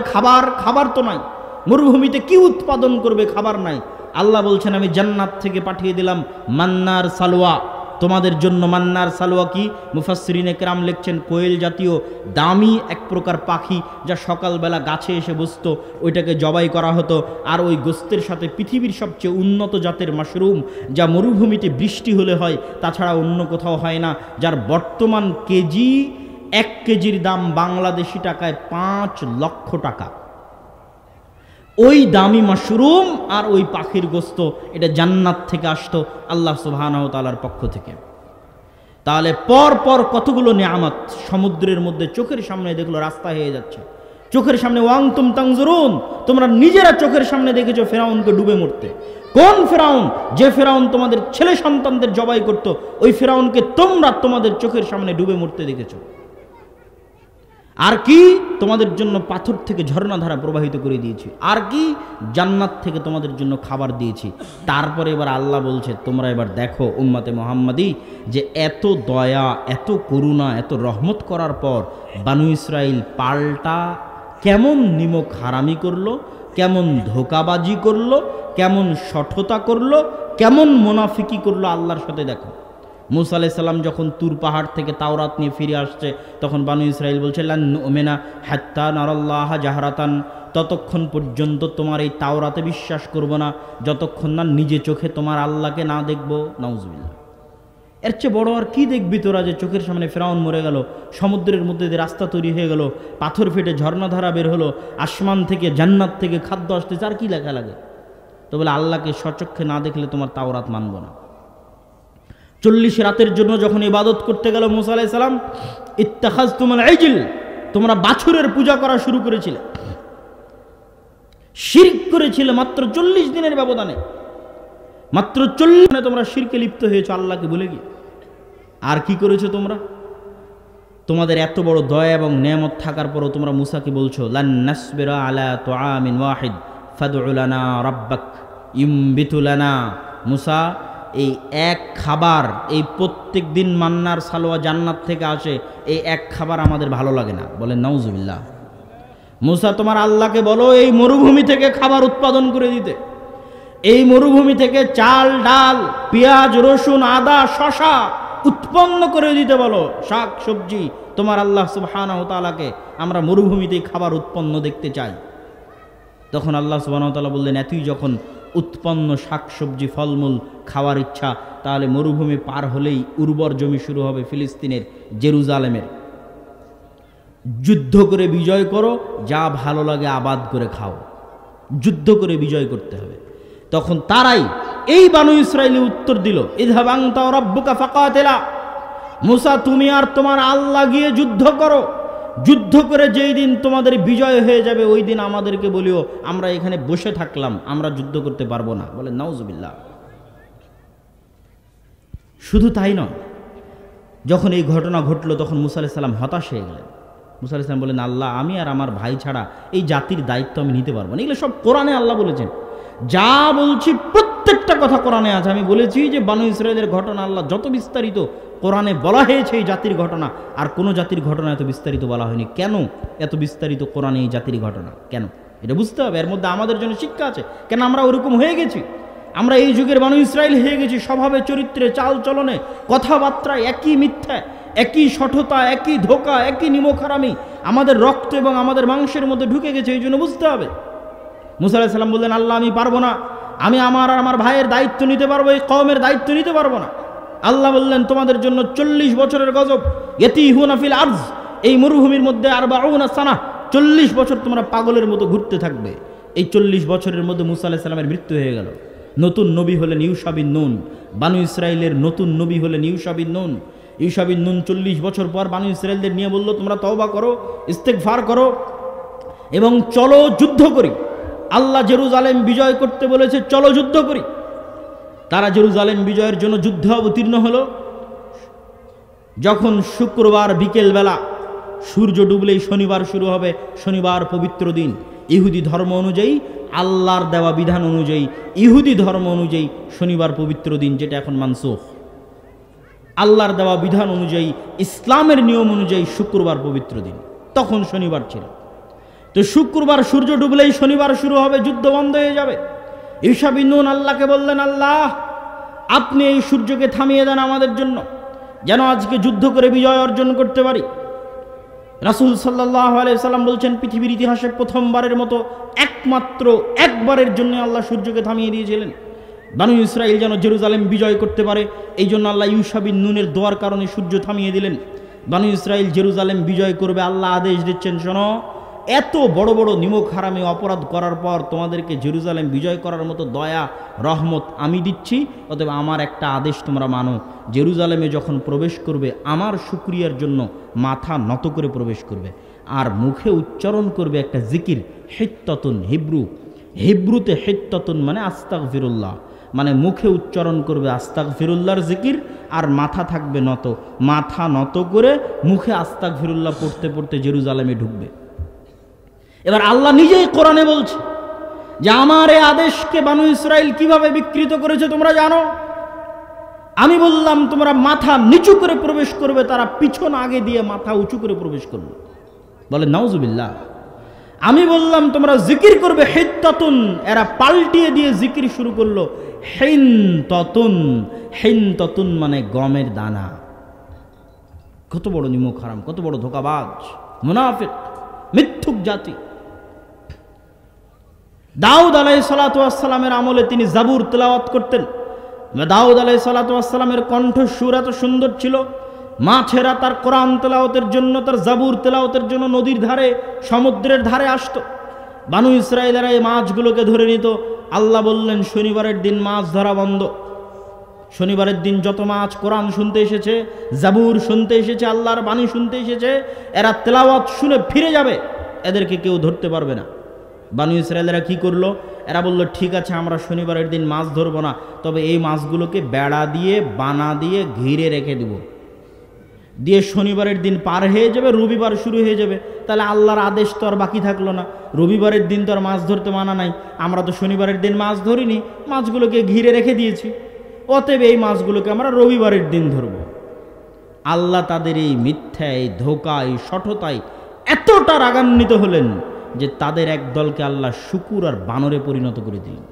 খাবার তো নাই, মরুভূমিতে কি উৎপাদন করবে? খাবার নাই। আল্লাহ বলছেন আমি জান্নাত থেকে পাঠিয়ে দিলাম মান্নার সালোয়া তোমাদের জন্য। মান্নার সালোয়া কি? মুফাসসিরিনে কেরাম লিখছেন কোয়েল জাতীয় দামি এক প্রকার পাখি, যা সকালবেলা গাছে এসে বসতো, ওইটাকে জবাই করা হতো। আর ওই গোস্তের সাথে পৃথিবীর সবচেয়ে উন্নত জাতের মাশরুম, যা মরুভূমিতে বৃষ্টি হলে হয়, তাছাড়া অন্য কোথাও হয় না, যার বর্তমান কেজি 1 কেজির দাম বাংলাদেশি টাকায় 5 লক্ষ টাকা। ওই দামি মাশরুম আর ওই পাখির গোস্ত, এটা জান্নাত থেকে আসতো আল্লাহ সুবহানাহু ওয়া তাআলার পক্ষ থেকে। তাহলে পর কতগুলো নিয়ামত সমুদ্রের মধ্যে চোখের সামনে দেখলো, রাস্তা হয়ে যাচ্ছে চোখের সামনে। ওয়াংতুম তানজুরুন, তোমরা নিজেরা চোখের সামনে দেখেছো ফেরাউনকে ডুবে মরতে। কোন ফেরাউন? যে ফেরাউন তোমাদের ছেলে সন্তানদের জবাই করত, ওই ফেরাউনকে তোমরা তোমাদের চোখের সামনে ডুবে মরতে দেখেছো। আর কি? তোমাদের জন্য পাথর থেকে ঝর্ণাধারা প্রবাহিত করে দিয়েছি। আর কি? জান্নাত থেকে তোমাদের জন্য খাবার দিয়েছি। তারপরে এবার আল্লাহ বলছে তোমরা এবার দেখো উম্মতে মুহাম্মাদি, যে এত দয়া, এত করুণা, এত রহমত করার পর বানু ইসরাইল পাল্টা কেমন নিমক হারামি করলো, কেমন ধোকাবাজি করলো, কেমন শঠতা করলো, কেমন মুনাফিকি করলো আল্লাহর সাথে। দেখো মুসা আলাইহিস সালাম যখন তুর পাহাড় থেকে তাওরাত নিয়ে ফিরে আসছে, তখন বানু ইসরাইল বলছে লান নুমিনা হাত্তা নারাল্লাহ জাহরাতান, ততক্ষণ পর্যন্ত তোমার এই তাওরাতে বিশ্বাস করব না যতক্ষণ না নিজে চোখে তোমার আল্লাহকে না দেখব। নাউজুবিল্লাহ! এর চেয়ে বড় আর কি দেখবি তোরা, যে চোখের সামনে ফেরাউন মরে গেল, সমুদ্রের মধ্যে দিয়ে রাস্তা তৈরি হয়ে গেল, পাথর ফেটে ঝর্ণাধারা বের হলো, আসমান থেকে জান্নাত থেকে খাদ্য আসতেছে, আর কি লেখা লাগে? তো বলে আল্লাহকে স্বচক্ষে না দেখলে তোমার তাওরাত মানব না। 40 রাতের জন্য যখন ইবাদত করতে গেল মুসা আলাইহিস সালাম, ইত্তাখাযতুমুল ইজল, তোমরা বাছুরের পূজা করা শুরু করেছিলে, শিরক করেছিলে। মাত্র 40 দিনের ব্যবধানে, মাত্র 40 দিনে তোমরা শিরকে লিপ্ত হয়েছো আল্লাহকে ভুলে গিয়ে। আর কি করেছো তোমরা? তোমাদের এত বড় দয়া এবং নেয়ামত থাকার পরও তোমরা মুসাকে বলছো লান নাসবিরা আলা তুআমিন ওয়াহিদ ফাদউ লানা রাব্বাক ইউমবিতু লানা। মুসা, এই এক খাবার, এই প্রত্যেক দিন মান্নার সালোয়া জান্নাত থেকে আসে, এই এক খাবার আমাদের ভালো লাগে না। বলেন নাউজুবিল্লাহ! মুসা তোমার আল্লাহকে বলো এই মরুভূমি থেকে খাবার উৎপাদন করে দিতে, এই মরুভূমি থেকে চাল ডাল পেঁয়াজ রসুন আদা শশা উৎপন্ন করে দিতে বলো, শাক সবজি। তোমার আল্লাহ সুবহানাহু ওয়া তাআলাকে আমরা মরুভূমিতেই খাবার উৎপন্ন দেখতে চাই। তখন আল্লাহ সুবহানাহু ওয়া তাআলা বললেন, এতই যখন উৎপন্ন শাকসবজি ফলমূল খাওয়ার ইচ্ছা, তাহলে মরুভূমি পার হলেই উর্বর জমি শুরু হবে ফিলিস্তিনের, জেরুজালেমের। যুদ্ধ করে বিজয় করো, যা ভালো লাগে আবাদ করে খাও, যুদ্ধ করে বিজয় করতে হবে। তখন তারাই এই বানু ইসরাইলি উত্তর দিল, ইযহাব আনতা ওয়া রাব্বুকা ফাকাতিলা, মুসা তুমি আর তোমার আল্লাহ গিয়ে যুদ্ধ করো। যুদ্ধ করে যেই দিন তোমাদের বিজয় হয়ে যাবে, ওই দিন আমাদেরকে বলিও আমরা এখানে বসে থাকলাম, আমরা যুদ্ধ করতে পারবো না। বলে নাউজুবিল্লাহ! শুধু তাই নয়, যখন এই ঘটনা ঘটলো তখন মুসা আলাইহিস সালাম হতাশ হয়ে গেলেন। মুসা আলাইহিস সালাম বলেন, আল্লাহ আমি আর আমার ভাই ছাড়া এই জাতির দায়িত্ব আমি নিতে পারবো না। এগুলো সব কোরআনে আল্লাহ বলেছেন, যা বলছি প্রত্যেকটা কথা কোরআনে আছে। আমি বলেছি যে বানু ইসরাইলের ঘটনা আল্লাহ যত বিস্তারিত কোরআনে বলা হয়েছে এই জাতির ঘটনা, আর কোনো জাতির ঘটনা এত বিস্তারিত বলা হয়নি। কেন এত বিস্তারিত কোরআনে এই জাতির ঘটনা? কেন? এটা বুঝতে হবে, এর মধ্যে আমাদের জন্য শিক্ষা আছে। কেন আমরা ওরকম হয়ে গেছি, আমরা এই যুগের বনু ইসরাইল হয়ে গেছি, স্বভাবে, চরিত্রে, চাল চলনে, কথাবার্তায় একই মিথ্যা, একই শঠতা, একই ধোঁকা, একই নিমখারামি আমাদের রক্ত এবং আমাদের মাংসের মধ্যে ঢুকে গেছে। এই জন্য বুঝতে হবে। মুসা আলাইহিস সালাম বললেন, আল্লাহ আমি পারবো না, আমি আমার আর আমার ভাইয়ের দায়িত্ব নিতে পারবো, এই কওমের দায়িত্ব নিতে পারবো না। আল্লাহ বললেন, তোমাদের জন্য 40 বছরের গজব, ইয়াতিহুনা ফিল আরজ, এই মরুভূমির মধ্যে 40 সানা, 40 বছর তোমরা পাগলের মতো ঘুরতে থাকবে। এই 40 বছরের মধ্যে মুসা আলাইহিস সালামের মৃত্যু হয়ে গেল। নতুন নবী হলেন ইউশা বিন নুন, বানু ইসরাইলের নতুন নবী হলেন ইউশা বিন নুন। ইউশা বিন নুন 40 বছর পর বানু ইসরাইলদের নিয়ে বলল, তোমরা তওবা করো, ইস্তেগফার করো এবং চলো যুদ্ধ করি। আল্লাহ জেরুজালেম বিজয় করতে বলেছে, চলো যুদ্ধ করি। তারা জেরুজালেম বিজয়ের জন্য যুদ্ধে অবতীর্ণ হলো। যখন শুক্রবার বিকেলবেলা সূর্য ডুবলেই শনিবার শুরু হবে, শনিবার পবিত্র দিন। ইহুদি ধর্ম অনুযায়ী, আল্লাহর দেওয়া বিধান অনুযায়ী, ইহুদি ধর্ম অনুযায়ী শনিবার পবিত্র দিন, যেটা এখন মানসুখ। আল্লাহর দেওয়া বিধান অনুযায়ী, ইসলামের নিয়ম অনুযায়ী শুক্রবার পবিত্র দিন, তখন শনিবার ছিল। তো শুক্রবার সূর্য ডুবলেই শনিবার শুরু হবে, যুদ্ধ বন্ধ হয়ে যাবে। ইউশা বিন নুন আল্লাহকে বললেন, আল্লাহ আপনি এই সূর্যকে থামিয়ে দেন আমাদের জন্য, যেন আজকে যুদ্ধ করে বিজয় অর্জন করতে পারি। রাসূল সাল্লাল্লাহু আলাইহি সাল্লাম বলছেন, পৃথিবীর ইতিহাসে প্রথমবারের মতো একমাত্র একবারের জন্য আল্লাহ সূর্যকে থামিয়ে দিয়েছিলেন, বানু ইসরাইল যেন জেরুজালেম বিজয় করতে পারে। এই জন্য আল্লাহ ইউশা বিন নুনের দোয়ার কারণে সূর্য থামিয়ে দিলেন। বানু ইসরাইল জেরুজালেম বিজয় করবে। আল্লাহ আদেশ দিচ্ছেন, শোনো, এত বড় বড় নিমক হারামি অপরাধ করার পর তোমাদেরকে জেরুজালেম বিজয় করার মতো দয়া রহমত আমি দিচ্ছি, অতএব আমার একটা আদেশ তোমরা মানো। জেরুজালেমে যখন প্রবেশ করবে, আমার শুকরিয়ার জন্য মাথা নত করে প্রবেশ করবে, আর মুখে উচ্চারণ করবে একটা জিকির, হিত্তাতুন, হিব্রুতে হিত্তাতুন মানে আস্তাগফিরুল্লাহ, মানে মুখে উচ্চারণ করবে আস্তাগফিরুল্লাহর জিকির, আর মাথা থাকবে নত। মাথা নত করে মুখে আস্তাগফিরুল্লাহ পড়তে পড়তে জেরুজালেমে ঢুকবে। এবার আল্লাহ নিজেই কোরআনে বলছে যে আমার এই আদেশকে বানু ইসরাইল কিভাবে বিকৃত করেছে তোমরা জানো। আমি বললাম তোমরা মাথা নিচু করে প্রবেশ করবে, তারা পিছন আগে দিয়ে মাথা উঁচু করে প্রবেশ করবে। বলে নাউজুবিল্লাহ। আমি বললাম তোমরা জিকির করবে হিত্তাতুন, এরা পাল্টিয়ে দিয়ে জিকির শুরু করলো হিনতাতুন। হিনতাতুন মানে গমের দানা। কত বড় নিমক হারাম, কত বড় ধোঁকাবাজ, মুনাফিক, মিথ্যুক জাতি। দাউদ আলাইহিস সালাতু ওয়াস সালামের আমলে তিনি জাবুর তেলাওয়াত করতেন। দাউদ আলাইহিস সালাতু ওয়াস সালামের কণ্ঠস্বর এত সুন্দর ছিল, মাছেরা তার কোরআন তেলাওয়াতের জন্য, তার জাবুর তেলাওয়াতের জন্য নদীর ধারে, সমুদ্রের ধারে আসতো। বানু ইসরাইলেরা এই মাছগুলোকে ধরে নিত। আল্লাহ বললেন শনিবারের দিন মাছ ধরা বন্ধ। শনিবারের দিন যত মাছ কোরআন শুনতে এসেছে, জাবুর শুনতে এসেছে, আল্লাহর বাণী শুনতে এসেছে, এরা তেলাওয়াত শুনে ফিরে যাবে, এদেরকে কেউ ধরতে পারবে না। বানু ইসরায়েলেরা কি করলো? এরা বলল, ঠিক আছে আমরা শনিবারের দিন মাছ ধরবো না, তবে এই মাছগুলোকে বেড়া দিয়ে বানা দিয়ে ঘিরে রেখে দিব, দিয়ে শনিবারের দিন পার হয়ে যাবে, রবিবার শুরু হয়ে যাবে। তাহলে আল্লাহর আদেশ তো আর বাকি থাকলো না। রবিবারের দিন তো আর মাছ ধরতে মানা নাই, আমরা তো শনিবারের দিন মাছ ধরিনি, মাছগুলোকে ঘিরে রেখে দিয়েছি, অতএব এই মাছগুলোকে আমরা রবিবারের দিন ধরব। আল্লাহ তাদের এই মিথ্যায়, ধোঁকায়, শঠতায় এতটা রাগান্বিত হলেন যে তাদের এক দলকে আল্লাহ শুকুর আর বানরে পরিণত করে দিলেন।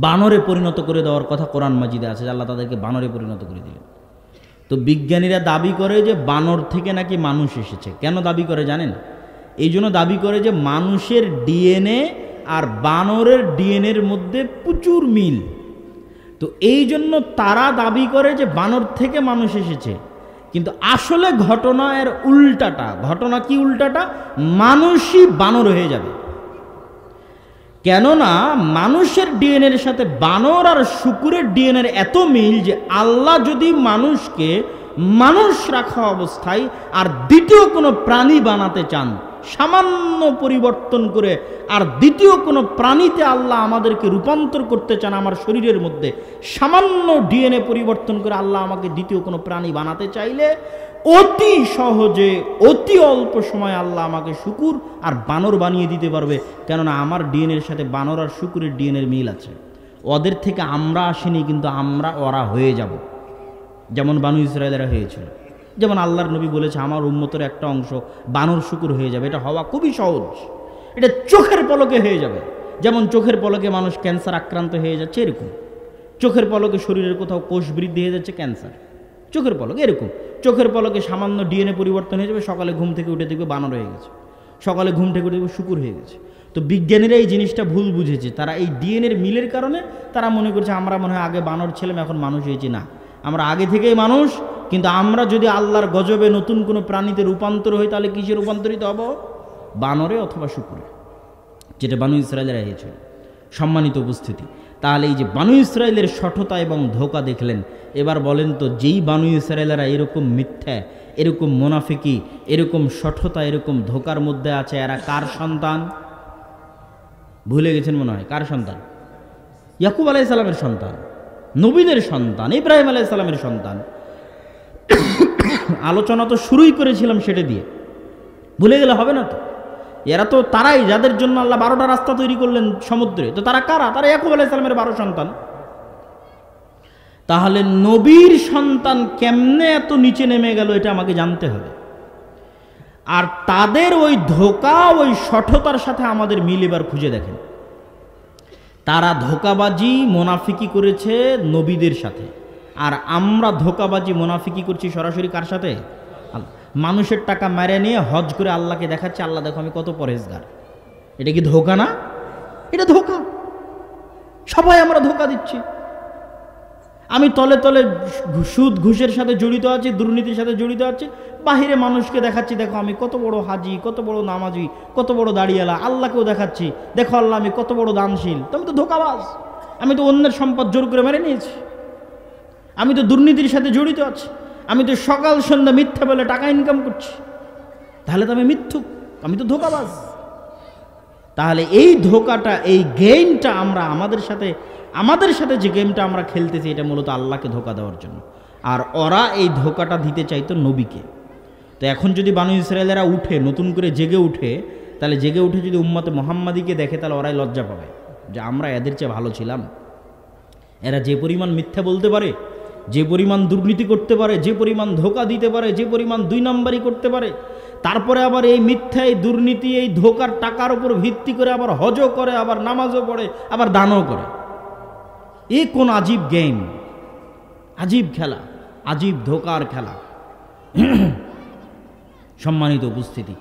বানরে পরিণত করে দেওয়ার কথা কোরআন মাজিদে আছে, আল্লাহ তাদেরকে বানরে পরিণত করে দিলেন। তো বিজ্ঞানীরা দাবি করে যে বানর থেকে নাকি মানুষ এসেছে। কেন দাবি করে জানেন? এই জন্য দাবি করে যে মানুষের ডিএনএ আর বানরের ডিএনএর মধ্যে প্রচুর মিল। তো এই জন্য তারা দাবি করে যে বানর থেকে মানুষ এসেছে, কিন্তু আসলে ঘটনা এর উল্টাটা। ঘটনা কি উল্টাটা? মানুষই বানর হয়ে যাবে। কেননা মানুষের ডিএনএর সাথে বানর আর শুকুরের ডিএনএর এত মিল যে আল্লাহ যদি মানুষকে মানুষ রাখা অবস্থায় আর দ্বিতীয় কোনো প্রাণী বানাতে চান, সামান্য পরিবর্তন করে আর দ্বিতীয় কোনো প্রাণীতে আল্লাহ আমাদেরকে রূপান্তর করতে চান, আমার শরীরের মধ্যে সামান্য ডিএনএ পরিবর্তন করে আল্লাহ আমাকে দ্বিতীয় কোনো প্রাণী বানাতে চাইলে অতি সহজে, অতি অল্প সময় আল্লাহ আমাকে শুকুর আর বানর বানিয়ে দিতে পারবে। কেননা আমার ডিএনএর সাথে বানর আর শুকুরের ডিএনএর মিল আছে। ওদের থেকে আমরা আসিনি, কিন্তু আমরা ওরা হয়ে যাব, যেমন বানু ইসরায়েলেরা হয়েছিল। যেমন আল্লাহর নবী বলেছে, আমার উম্মতের একটা অংশ বানর শুকুর হয়ে যাবে। এটা হওয়া খুবই সহজ। এটা চোখের পলকে হয়ে যাবে। যেমন চোখের পলকে মানুষ ক্যান্সার আক্রান্ত হয়ে যাচ্ছে, এরকম চোখের পলকে শরীরের কোথাও কোষ বৃদ্ধি হয়ে যাচ্ছে, ক্যান্সার চোখের পলকে। এরকম চোখের পলকে সামান্য ডিএনএ পরিবর্তন হয়ে যাবে, সকালে ঘুম থেকে উঠে দেখবে বানর হয়ে গেছে, সকালে ঘুম থেকে উঠে দেখবে শুকুর হয়ে গেছে। তো বিজ্ঞানীরা এই জিনিসটা ভুল বুঝেছে। তারা এই ডিএনএর মিলের কারণে তারা মনে করছে আমরা মনে হয় আগে বানর ছিলাম, এখন মানুষ হয়েছি। না, আমরা আগে থেকেই মানুষ, কিন্তু আমরা যদি আল্লাহর গজবে নতুন কোনো প্রাণীতে রূপান্তর হই, তাহলে কিসে রূপান্তরিত হব? বানরে অথবা শুকুরে, যেটা বানু ইসরায়েলেরা হয়েছিল। সম্মানিত উপস্থিতি, তাহলে এই যে বানু ইসরায়েলের সঠতা এবং ধোঁকা দেখলেন, এবার বলেন তো যেই বানু ইসরায়েলেরা এরকম মিথ্যা, এরকম মুনাফিকি, এরকম সঠতা, এরকম ধোঁকার মধ্যে আছে, এরা কার সন্তান? ভুলে গেছেন মনে হয়। কার সন্তান? ইয়াকুব আলাইহিস সালামের সন্তান, নবীদের সন্তান, ইব্রাহিম আলাইহিস সালামের সন্তান। আলোচনা তো শুরুই করেছিলাম সেটা দিয়ে, ভুলে গেলে হবে না তো। এরা তো তারাই যাদের জন্য আল্লাহ 12টা রাস্তা তৈরি করলেন সমুদ্রে। তো তারা কারা? তারা ইয়াকুব আলাইহিস সালামের 12 সন্তান। তাহলে নবীর সন্তান কেমনে এত নিচে নেমে গেল, এটা আমাকে জানতে হবে। আর তাদের ওই ধোঁকা, ওই সঠতার সাথে আমাদের মিল এবার খুঁজে দেখেন। তারা ধোঁকাবাজি মোনাফিকি করেছে নবীদের সাথে, আর আমরা ধোঁকাবাজি মোনাফিকি করছি সরাসরি কার সাথে? মানুষের টাকা মেরে নিয়ে হজ করে আল্লাহকে দেখাচ্ছে, আল্লাহ দেখো আমি কত পরহেজগার। এটা কি ধোঁকা না? এটা ধোঁকা। সবাই আমরা ধোঁকা দিচ্ছি। আমি তলে তলে সুদ ঘুষের সাথে জড়িত আছি, দুর্নীতির সাথে জড়িত আছি, বাহিরে মানুষকে দেখাচ্ছি দেখো আমি কত বড় হাজি, কত বড় নামাজি, কত বড় দাঁড়িয়েলা। আল্লাহকেও দেখাচ্ছি দেখো আল্লাহ আমি কত বড় দানশীল। তো আমি তো ধোঁকাবাজ, আমি তো অন্যের সম্পদ জোর করে মেরে নিয়েছি, আমি তো দুর্নীতির সাথে জড়িত আছি, আমি তো সকাল সন্ধ্যা মিথ্যা বলে টাকা ইনকাম করছি। তাহলে তো আমি মিথ্যুক, আমি তো ধোঁকাবাজ। তাহলে এই ধোঁকাটা, এই গেমটা আমরা আমাদের সাথে যে গেমটা আমরা খেলতেছি, এটা মূলত আল্লাহকে ধোঁকা দেওয়ার জন্য। আর ওরা এই ধোঁকাটা দিতে চাইতো নবীকে। তো এখন যদি বানু ইসরায়েলেরা উঠে, নতুন করে জেগে উঠে, তাহলে জেগে উঠে যদি উম্মতে মুহাম্মাদিকে দেখে, তাহলে ওরাই লজ্জা পাবে যে আমরা এদের চেয়ে ভালো ছিলাম। এরা যে পরিমাণ মিথ্যা বলতে পারে, যে পরিমাণ দুর্নীতি করতে পারে, যে পরিমাণ ধোঁকা দিতে পারে, যে পরিমাণ 2 নাম্বারি করতে পারে, তারপরে আবার এই মিথ্যা, এই দুর্নীতি, এই ধোঁকার টাকার উপর ভিত্তি করে আবার হজও করে, আবার নামাজও পড়ে, আবার দানও করে। এ কোন আজীব গেম, আজীব খেলা, আজীব ধোঁকার খেলা। সম্মানিত উপস্থিতি,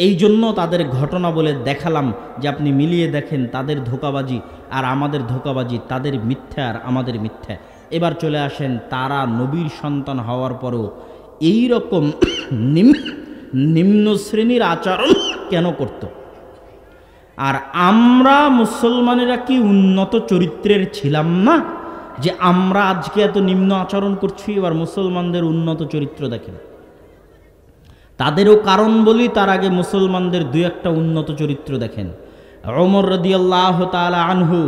এই জন্য তাদের ঘটনা বলে দেখালাম যে আপনি মিলিয়ে দেখেন তাদের ধোঁকাবাজি আর আমাদের ধোঁকাবাজি, তাদের মিথ্যা আর আমাদের মিথ্যা। এবার চলে আসেন, তারা নবীর সন্তান হওয়ার পরও এই রকম নিম্ন শ্রেণীর আচরণ কেন করত? আর আমরা মুসলমানেরা কি উন্নত চরিত্রের ছিলাম না যে আমরা আজকে এত নিম্ন আচরণ করছি? এবার মুসলমানদের উন্নত চরিত্র দেখেন। তাদেরও কারণ বলি, তার আগে মুসলমানদের 2-1টা উন্নত চরিত্র দেখেন। ওমর রাদিয়াল্লাহু তাআলা আনহু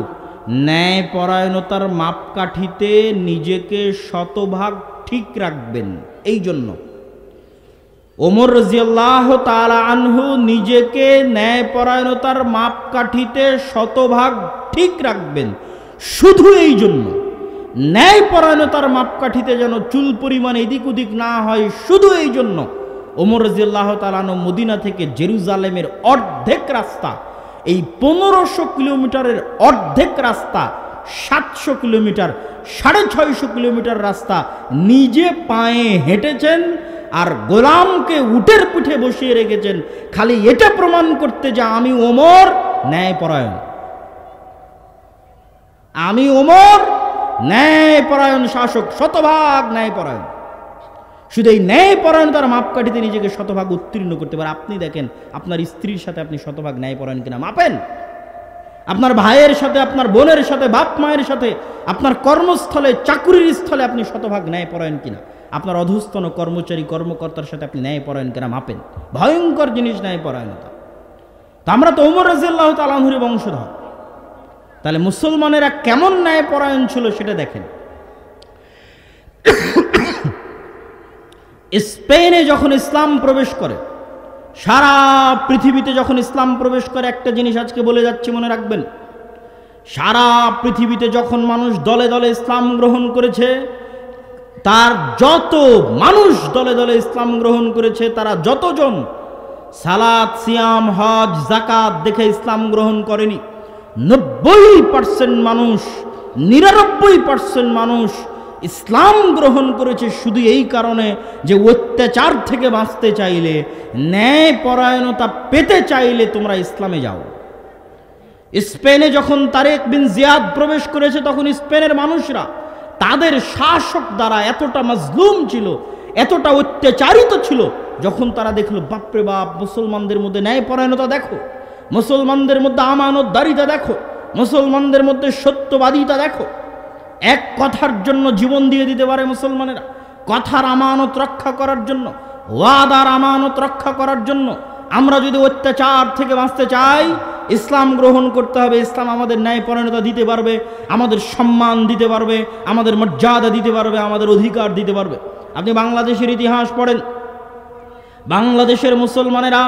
ন্যায় পরায়ণতার মাপকাঠিতে নিজেকে শতভাগ ঠিক রাখবেন। এই জন্য ওমর রাদিয়াল্লাহু তাআলা আনহু নিজেকে ন্যায় পরায়ণতার মাপকাঠিতে শতভাগ ঠিক রাখবেন। শুধু এই জন্য, ন্যায় পরায়ণতার মাপকাঠিতে যেন চুল পরিমাণ এদিক ওদিক না হয়, শুধু এই জন্য ওমর রাদিয়াল্লাহু তাআলা আনহু মদিনা থেকে জেরুজালেমের অর্ধেক রাস্তা, এই 1500 কিলোমিটারের অর্ধেক রাস্তা, 700 কিলোমিটার, 650 কিলোমিটার রাস্তা নিজে পায়ে হেঁটেছেন, আর গোলামকে উটের পিঠে বসিয়ে রেখেছেন, খালি এটা প্রমাণ করতে যে আমি ওমর ন্যায়পরায়ণ, আমি ওমর ন্যায়পরায়ণ শাসক, শতভাগ ন্যায়পরায়ণ। শুধু এই ন্যায়পরায়ণতার মাপকাঠিতে নিজেকে শতভাগ উত্তীর্ণ করতে পারে। আপনি দেখেন আপনার স্ত্রীর সাথে আপনি শতভাগ ন্যায়পরায়ণ কিনা, মাপেন। আপনার ভাইয়ের সাথে, আপনার বোনের সাথে, বাপ মায়ের সাথে, আপনার কর্মস্থলে, চাকুরির স্থলে আপনি শতভাগ ন্যায়পরায়ণ কিনা, আপনার অধস্তন কর্মচারী কর্মকর্তার সাথে আপনি ন্যায়পরায়ণ কিনা মাপেন। ভয়ঙ্কর জিনিস ন্যায়পরায়ণতা। তো আমরা তো ওমর রাদিয়াল্লাহু তাআলা আনহুর বংশধর। তাহলে মুসলমানেরা কেমন ন্যায়পরায়ণ ছিল সেটা দেখেন। স্পেনে যখন ইসলাম প্রবেশ করে, সারা পৃথিবীতে যখন ইসলাম প্রবেশ করে, একটা জিনিস আজকে বলে যাচ্ছি মনে রাখবেন, সারা পৃথিবীতে যখন মানুষ দলে দলে ইসলাম গ্রহণ করেছে, তার যত মানুষ দলে দলে ইসলাম গ্রহণ করেছে, তারা যতজন সালাত, সিয়াম, হজ, যাকাত দেখে ইসলাম গ্রহণ করেনি। 90% মানুষ, 99% মানুষ ইসলাম গ্রহণ করেছে শুধু এই কারণে যে অত্যাচার থেকে বাঁচতে চাইলে, ন্যায় পরায়ণতা পেতে চাইলে তোমরা ইসলামে যাও। স্পেনে যখন তারেক বিন জিয়াদ প্রবেশ করেছে, তখন স্পেনের মানুষরা তাদের শাসক দ্বারা এতটা মাজলুম ছিল, এতটা অত্যাচারিত ছিল, যখন তারা দেখলো বাপরে বাপ, মুসলমানদের মধ্যে ন্যায় পরায়ণতা দেখো, মুসলমানদের মধ্যে আমানতদারিতা দেখো, মুসলমানদের মধ্যে সত্যবাদিতা দেখো। এক কথার জন্য জীবন দিয়ে দিতে পারে মুসলমানেরা, কথার আমানত রক্ষা করার জন্য, ওয়াদার আমানত রক্ষা করার জন্য। আমরা যদি অত্যাচার থেকে বাঁচতে চাই, ইসলাম গ্রহণ করতে হবে। ইসলাম আমাদের ন্যায় পরায়ণতা দিতে পারবে, আমাদের সম্মান দিতে পারবে, আমাদের মর্যাদা দিতে পারবে, আমাদের অধিকার দিতে পারবে। আপনি বাংলাদেশের ইতিহাস পড়েন, বাংলাদেশের মুসলমানেরা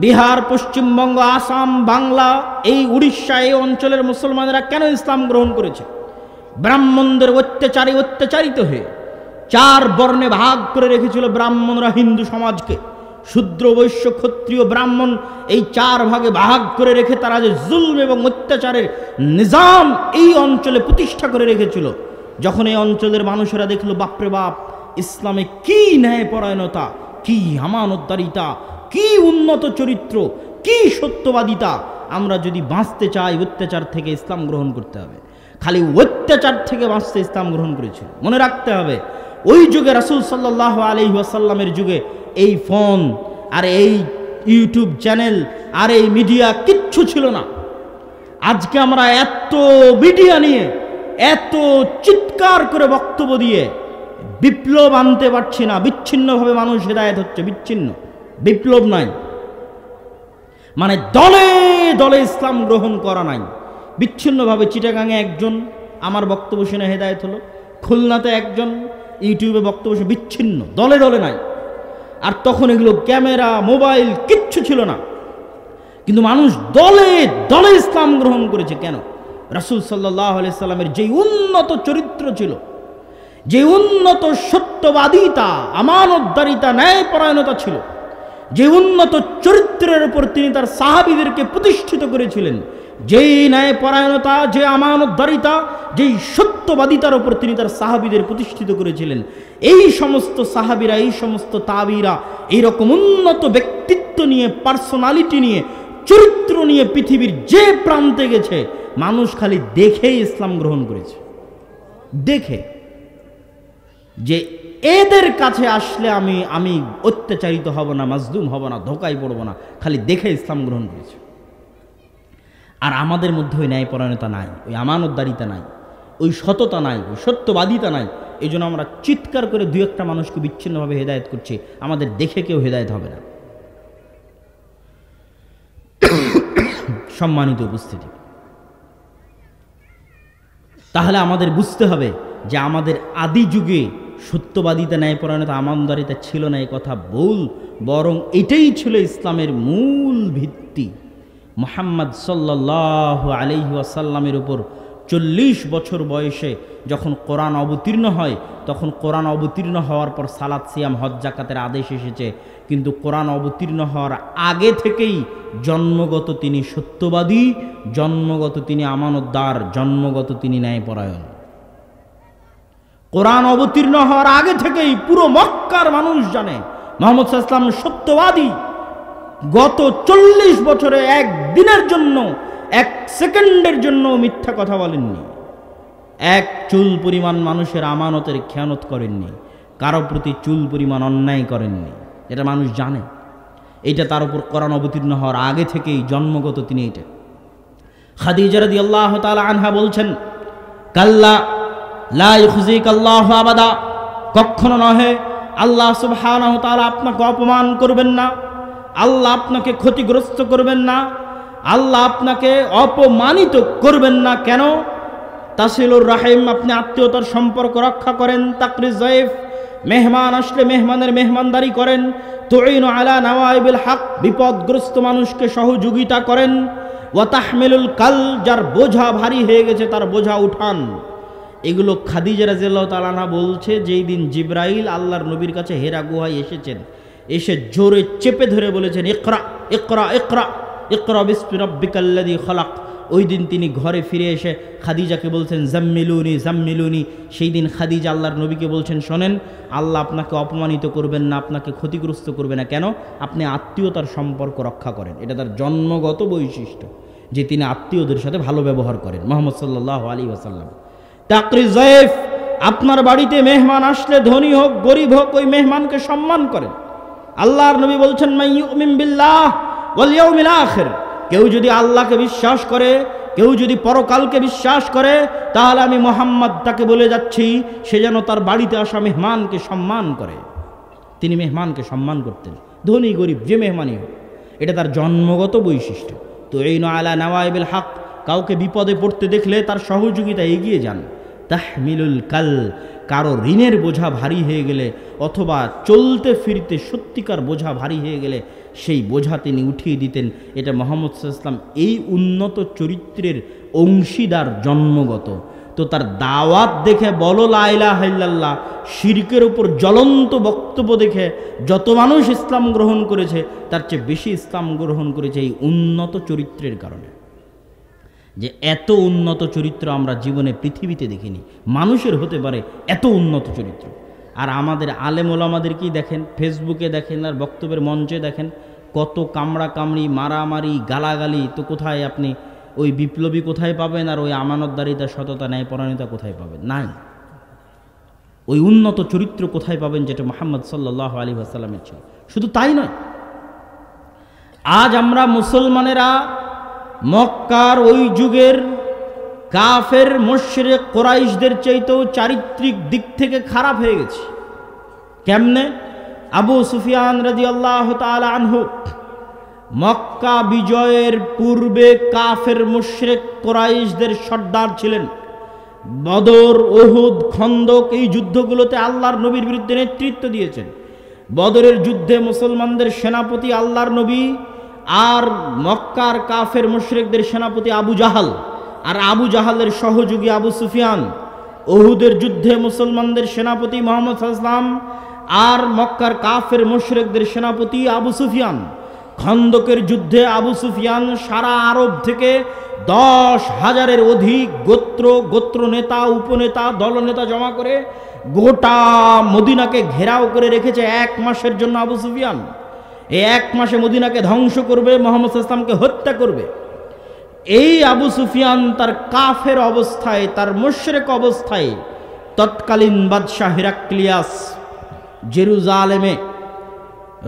বিহার, পশ্চিমবঙ্গ, আসাম, বাংলা, এই উড়িষ্যা, এই অঞ্চলের মুসলমানেরা কেন ইসলাম গ্রহণ করেছে? ব্রাহ্মণদের অত্যাচারে অত্যাচারিত হয়ে 4 বর্ণে ভাগ করে রেখেছিল ব্রাহ্মণরা হিন্দু সমাজকে। শূদ্র, বৈশ্য, ক্ষত্রিয়, ব্রাহ্মণ, এই 4 ভাগে ভাগ করে রেখে তারা যে জুলম এবং অত্যাচারের নিজাম এই অঞ্চলে প্রতিষ্ঠা করে রেখেছিল, যখন এই অঞ্চলের মানুষেরা দেখলো বাপরে বাপ, ইসলামে কি ন্যায় পরায়ণতা, কি আমানতদারিতা, কি উন্নত চরিত্র, কি সত্যবাদিতা, আমরা যদি বাঁচতে চাই অত্যাচার থেকে ইসলাম গ্রহণ করতে হবে। খালি অত্যাচার থেকে বাঁচতে ইসলাম গ্রহণ করেছিল। মনে রাখতে হবে, ওই যুগে রাসূল সাল্লাল্লাহু আলাইহি ওয়াসাল্লামের যুগে এই ফোন আর এই ইউটিউব চ্যানেল আর এই মিডিয়া কিচ্ছু ছিল না। আজকে আমরা এত মিডিয়া নিয়ে এত চিৎকার করে বক্তব্য দিয়ে বিপ্লব আনতে পারছি না। বিচ্ছিন্নভাবে মানুষ হেদায়েত হচ্ছে, বিচ্ছিন্ন, বিপ্লব নাই, মানে দলে দলে ইসলাম গ্রহণ করা নাই। বিচ্ছিন্নভাবে চিটাগাঙে একজন আমার বক্তব্য শুনে হেদায়েত হলো, খুলনাতে একজন ইউটিউবে বক্তব্য শুনে, বিচ্ছিন্ন, দলে দলে নাই। আর তখন এগুলো ক্যামেরা, মোবাইল কিচ্ছু ছিল না, কিন্তু মানুষ দলে দলে ইসলাম গ্রহণ করেছে। কেন? রাসূল সাল্লাল্লাহু আলাইহি সাল্লামের যে উন্নত চরিত্র ছিল, যে উন্নত সত্যবাদিতা, আমানতদারিতা, ন্যায়পরায়ণতা ছিল, যে উন্নত চরিত্রের উপর তিনি তার সাহাবীদেরকে প্রতিষ্ঠিত করেছিলেন, যেই ন্যায়পরায়ণতা, যে আমানতদারিতা, যেই সত্যবাদিতার উপর তিনি তার সাহাবীদের প্রতিষ্ঠিত করেছিলেন, এই সমস্ত সাহাবীরা, এই সমস্ত তাবিরা এইরকম উন্নত ব্যক্তিত্ব নিয়ে, পার্সোনালিটি নিয়ে, চরিত্র নিয়ে পৃথিবীর যে প্রান্তে গেছে, মানুষ খালি দেখেই ইসলাম গ্রহণ করেছে। দেখে যে এদের কাছে আসলে আমি অত্যাচারিত হব না, মাজলুম হব না, ধোকায় পড়ব না, খালি দেখে ইসলাম গ্রহণ করেছে। আর আমাদের মধ্যে ওই ন্যায়পরায়ণতা নাই, ওই আমানতদারিতা নাই, ওই সততা নাই, ওই সত্যবাদিতা নাই। এই জন্য আমরা চিৎকার করে 2-1টা মানুষকে বিচ্ছিন্নভাবে হেদায়েত করছি, আমাদের দেখে কেউ হেদায়েত হবে না। সম্মানিত উপস্থিতি, তাহলে আমাদের বুঝতে হবে যে আমাদের আদি যুগে সত্যবাদিতা, ন্যায়পরায়ণতা, আমানতদারিতা ছিল না, এই কথা ভুল। বরং এটাই ছিল ইসলামের মূল ভিত্তি। মুহাম্মদ সাল্লাল্লাহু আলাইহি ওয়াসাল্লামের উপর 40 বছর বয়সে যখন কোরআন অবতীর্ণ হয়, তখন কোরআন অবতীর্ণ হওয়ার পর সালাত, সিয়াম, হজ, যাকাতের আদেশ এসেছে। কিন্তু কোরআন অবতীর্ণ হওয়ার আগে থেকেই জন্মগত তিনি সত্যবাদী, জন্মগত তিনি আমানতদার, জন্মগত তিনি ন্যায়পরায়ণ। কোরআন অবতীর্ণ হওয়ার আগে থেকেই পুরো মক্কার মানুষ জানে মুহাম্মদ সাল্লাল্লাহু আলাইহি ওয়াসাল্লাম সত্যবাদী। গত 40 বছরে এক দিনের জন্য, এক সেকেন্ডের জন্য মিথ্যা কথা বলেননি, এক চুল পরিমাণ মানুষের আমানতের খেয়ানত করেননি, কারো প্রতি চুল পরিমাণ অন্যায় করেননি। এটা মানুষ জানে, এইটা তার উপর কোরআন অবতীর্ণ হওয়ার আগে থেকেই জন্মগত তিনি এটা। খাদিজা রাদিয়াল্লাহু তাআলা আনহা বলছেন, কাল্লা লা ইউখজিকাল্লাহু আবাদা, কখনো নহে, আল্লাহ সুবহানাহু ওয়া তাআলা আপনাকে অপমান করবেন না, আল্লাহ আপনাকে ক্ষতিগ্রস্ত করবেন না, আল্লাহ আপনাকে অপমানিত করবেন না। কেন? তাসিলুর রাহিম, আপনি আত্মীয়তার সম্পর্ক রক্ষা করেন। তাকরিজ যায়েফ, মেহমান আসলে মেহমানের মেহমানদারি করেন। তুইনু আলা নাওয়াইবিল হক, বিপদগ্রস্ত মানুষকে সহযোগিতা করেন। ওয়া তাহমিলুল কাল, যার বোঝা ভারী হয়ে গেছে তার বোঝা উঠান। এগুলো খাদিজা রাদিয়াল্লাহু তাআলা আনহা বলছে যেই দিন জিবরাইল আল্লাহর নবীর কাছে হেরা গুহায় এসেছেন। এসে জোরে চেপে ধরে বলেছেন, ইকরা ইকরা ইকরা ইকরা বিসমি রাব্বিকাল্লাযী খালাক। ওই দিন তিনি ঘরে ফিরে এসে খাদিজাকে বলছেন, জাম্মিলুনি জাম্মিলুনি। সেই দিন খাদিজা আল্লাহর নবীকে বলছেন, শোনেন, আল্লাহ আপনাকে অপমানিত করবেন না, আপনাকে ক্ষতিগ্রস্ত করবে না। কেন? আপনি আত্মীয়তার সম্পর্ক রক্ষা করেন। এটা তার জন্মগত বৈশিষ্ট্য যে তিনি আত্মীয়দের সাথে ভালো ব্যবহার করেন। মুহাম্মদ সাল্লাল্লাহু আলাইহি ওয়াসাল্লাম। তাকরি যায়েফ, আপনার বাড়িতে মেহমান আসলে ধনী হোক গরিব হোক, ওই মেহমানকে সম্মান করেন। আল্লাহর নবী বলছেন, মান ইউমিন বিল্লাহ ওয়াল ইয়াউমিল আখির, কেউ যদি আল্লাহকে বিশ্বাস করে, কেউ যদি পরকালকে বিশ্বাস করে, তাহলে আমি মুহাম্মদ তাকে বলে যাচ্ছি সে যেন তার বাড়িতে আসা মেহমানকে সম্মান করে। তিনি মেহমানকে সম্মান করতেন, ধনী গরিব যে মেহমানই হোক। এটা তার জন্মগত বৈশিষ্ট্য। তো এই আলা নাওয়াইবিল হক, কাউকে বিপদে পড়তে দেখলে তার সহযোগিতা এগিয়ে যান। তাহমিলুল কাল, কারো ঋণের বোঝা ভারী হয়ে গেলে অথবা চলতে ফিরতে সত্যিকার বোঝা ভারী হয়ে গেলে সেই বোঝা তিনি উঠিয়ে দিতেন। এটা মুহাম্মদ সাল্লাল্লাহু আলাইহি ওয়াসাল্লাম এই উন্নত চরিত্রের অংশীদার জন্মগত। তো তার দাওয়াত দেখে, বলো লা ইলাহা ইল্লাল্লাহ, শিরকের উপর জ্বলন্ত বক্তব্য দেখে যত মানুষ ইসলাম গ্রহণ করেছে তার চেয়ে বেশি ইসলাম গ্রহণ করেছে এই উন্নত চরিত্রের কারণে। যে এত উন্নত চরিত্র আমরা জীবনে পৃথিবীতে দেখিনি, মানুষের হতে পারে এত উন্নত চরিত্র। আর আমাদের আলেম ওলামাদেরকেই দেখেন, ফেসবুকে দেখেন আর বক্তব্যের মঞ্চে দেখেন, কত কামড়া কামড়ি, মারামারি, গালাগালি। তো কোথায় আপনি ওই বিপ্লবী কোথায় পাবেন? আর ওই আমানতদারিতা, সততা, ন্যায়পরায়ণতা কোথায় পাবেন? নাই। ওই উন্নত চরিত্র কোথায় পাবেন যেটা মুহাম্মদ সাল্লাল্লাহু আলাইহি ওয়াসাল্লামের ছিল? শুধু তাই নয়, আজ আমরা মুসলমানেরা মক্কার ওই যুগের কাফের মুশরিক কুরাইশদের চাইতেও চারিত্রিক দিক থেকে খারাপ হয়ে গেছি। কেমনে? আবু সুফিয়ান রাদিয়াল্লাহু তাআলা আনহু মক্কা বিজয়ের পূর্বে কাফের মুশরিক কুরাইশদের সর্দার ছিলেন। বদর, উহুদ, খন্দক এই যুদ্ধগুলোতে আল্লাহর নবীর বিরুদ্ধে নেতৃত্ব দিয়েছেন। বদরের যুদ্ধে মুসলমানদের সেনাপতি আল্লাহর নবী, আর মক্কার কাফের মুশরিকদের সেনাপতি আবু জাহাল, আর আবু জাহালের সহযোগী আবু সুফিয়ান। উহুদের যুদ্ধে মুসলমানদের সেনাপতি মুহাম্মদ সাল্লাল্লাহু আলাইহি ওয়াসাল্লাম, আর মক্কার কাফের মুশরিকদের সেনাপতি আবু সুফিয়ান। খন্দকের যুদ্ধে আবু সুফিয়ান সারা আরব থেকে 10,000-এর অধিক গোত্র নেতা, উপনেতা, দলনেতা জমা করে গোটা মদিনাকে ঘেরাও করে রেখেছে 1 মাসের জন্য। আবু সুফিয়ান এই 1 মাসে মদিনাকে ধ্বংস করবে, মুহাম্মদ সাল্লাল্লাহু আলাইহি ওয়াসাল্লামকে হত্যা করবে। এই আবু সুফিয়ান তার কাফের অবস্থায়, তার মুশরিক অবস্থায় তৎকালীন বাদশাহ হিরাক্লিয়াস, জেরুজালেমে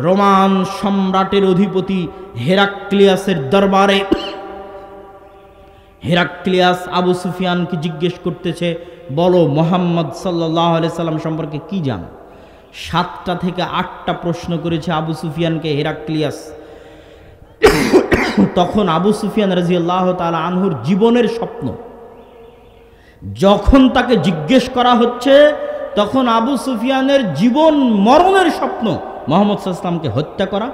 রোমান সম্রাটের অধিপতি হেরাক্লিয়াসের দরবারে হেরাক্লিয়াস আবু সুফিয়ানকে জিজ্ঞেস করতেছে, বলো মুহাম্মদ সাল্লাল্লাহু আলাইহি সাল্লাম সম্পর্কে কি জানো? 7টা থেকে 8টা প্রশ্ন করেছে আবু সুফিয়ানকে হেরাক্লিয়াস। তখন আবু সুফিয়ান রাদিয়াল্লাহু তাআলা আনহুর জীবনের স্বপ্ন যখন তাকে জিজ্ঞেস করা হচ্ছে, তখন আবু সুফিয়ানের জীবন মরণের স্বপ্ন মুহাম্মদ সাল্লাল্লাহু আলাইহি সাল্লামকে হত্যা করা,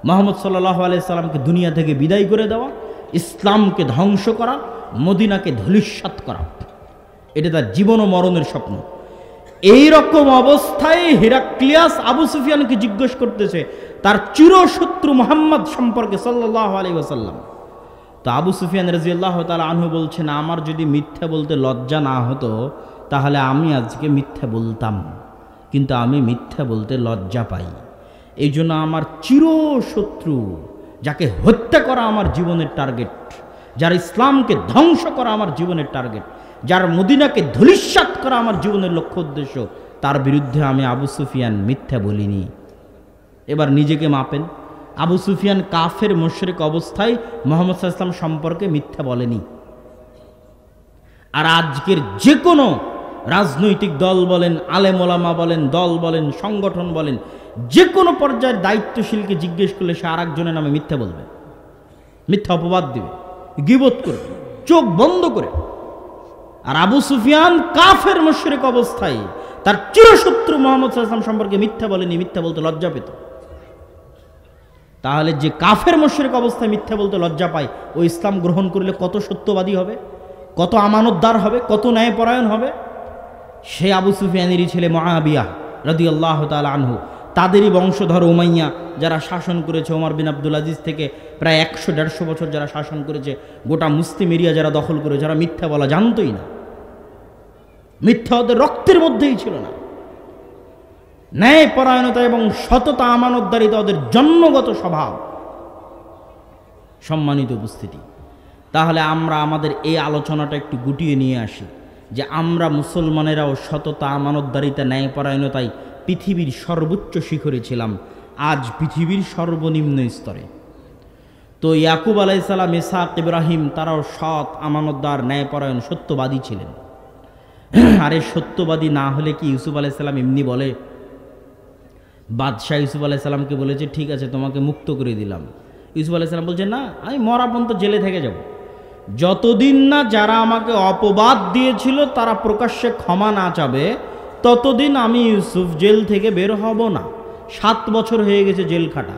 মুহাম্মদ সাল্লাল্লাহু আলাইহি সাল্লামকে দুনিয়া থেকে বিদায় করে দেওয়া, ইসলামকে ধ্বংস করা, মদিনাকে ধূলিসাৎ করা। এটা তার জীবন ও মরণের স্বপ্ন। এই রকম অবস্থায় হেরাক্লিয়াস আবু সুফিয়ানকে জিজ্ঞেস করতেছে তার চিরশত্রু মুহাম্মদ সম্পর্কে সাল্লাল্লাহু আলাইহি ওয়াসাল্লাম। তো আবু সুফিয়ান রাদিয়াল্লাহু তাআলা আনহু বলছেন, আমার যদি মিথ্যা বলতে লজ্জা না হতো তাহলে আমি আজকে মিথ্যা বলতাম, কিন্তু আমি মিথ্যা বলতে লজ্জা পাই। এই জন্য আমার চিরশত্রু, যাকে হত্যা করা আমার জীবনের টার্গেট, যার ইসলামকে ধ্বংস করা আমার জীবনের টার্গেট, যার মদিনাকে ধূলিসাৎ করা আমার জীবনের লক্ষ্য উদ্দেশ্য, তার বিরুদ্ধে আমি আবু সুফিয়ান মিথ্যা বলিনি। এবার নিজেকে মাপেন। আবু সুফিয়ান কাফের মুশরিক অবস্থায় মুহাম্মদ সাল্লাল্লাহু আলাইহি ওয়াসাল্লাম সম্পর্কে মিথ্যা বলেনি। আর আজকের যে কোনো রাজনৈতিক দল বলেন, আলেম ওলামা বলেন, দল বলেন, সংগঠন বলেন, যে কোনো পর্যায়ের দায়িত্বশীলকে জিজ্ঞেস করলে সে আরেকজনের নামে মিথ্যা বলবে, মিথ্যা অপবাদ দিবে, গীবত করবে চোখ বন্ধ করে। আর আবু সুফিয়ান কাফের মুশরিক অবস্থায় তার চিরশত্রু মুহাম্মদ সাল্লাল্লাহু আলাইহি ওয়াসাল্লাম সম্পর্কে মিথ্যা বলেনি, মিথ্যা বলতে লজ্জা পেত। তাহলে যে কাফের মুশরিক অবস্থায় মিথ্যা বলতে লজ্জা পায়, ও ইসলাম গ্রহণ করলে কত সত্যবাদী হবে, কত আমানতদার হবে, কত ন্যায়পরায়ণ হবে। সে আবু সুফিয়ানেরই ছেলে মুআবিয়া রাদিয়াল্লাহু তাআলা আনহু তাদেরই বংশধর উমাইয়া যারা শাসন করেছে, ওমর বিন আব্দুল আজিজ থেকে প্রায় 100-150 বছর যারা শাসন করেছে, গোটা মুসলিম এরিয়া যারা দখল করে, যারা মিথ্যা বলা জানতোই না, মিথ্যা ওদের রক্তের মধ্যেই ছিল না, ন্যায়পরায়ণতা এবং সততা আমানতদারিতা ওদের জন্মগত স্বভাব। সম্মানিত উপস্থিতি, তাহলে আমরা আমাদের এই আলোচনাটা একটু গুটিয়ে নিয়ে আসি যে আমরা মুসলমানেরাও সততা আমানতদারিতা ন্যায়পরায়ণতায় পৃথিবীর সর্বোচ্চ শিখরে ছিলাম, আজ পৃথিবীর সর্বনিম্ন স্তরে। তো ইয়াকুব আলাইহিস সালাম, ইসহাক, ইব্রাহিম তারাও সৎ, আমানতদার, ন্যায়পরায়ণ, সত্যবাদী ছিলেন। আরে সত্যবাদী না হলে কি ইউসুফ আলাইহিস সালাম এমনি বলে? বাদশাহ ইউসুফ আলাইহিস সালামকে বলেছে ঠিক আছে তোমাকে মুক্ত করে দিলাম। ইউসুফ আলাইহিস সালাম বলছে না, আমি মরা পর্যন্ত জেলে থেকে যাব, যতদিন না যারা আমাকে অপবাদ দিয়েছিল তারা প্রকাশ্যে ক্ষমা না চাবে ততদিন আমি ইউসুফ জেল থেকে বের হব না। 7 বছর হয়ে গেছে জেল খাটা।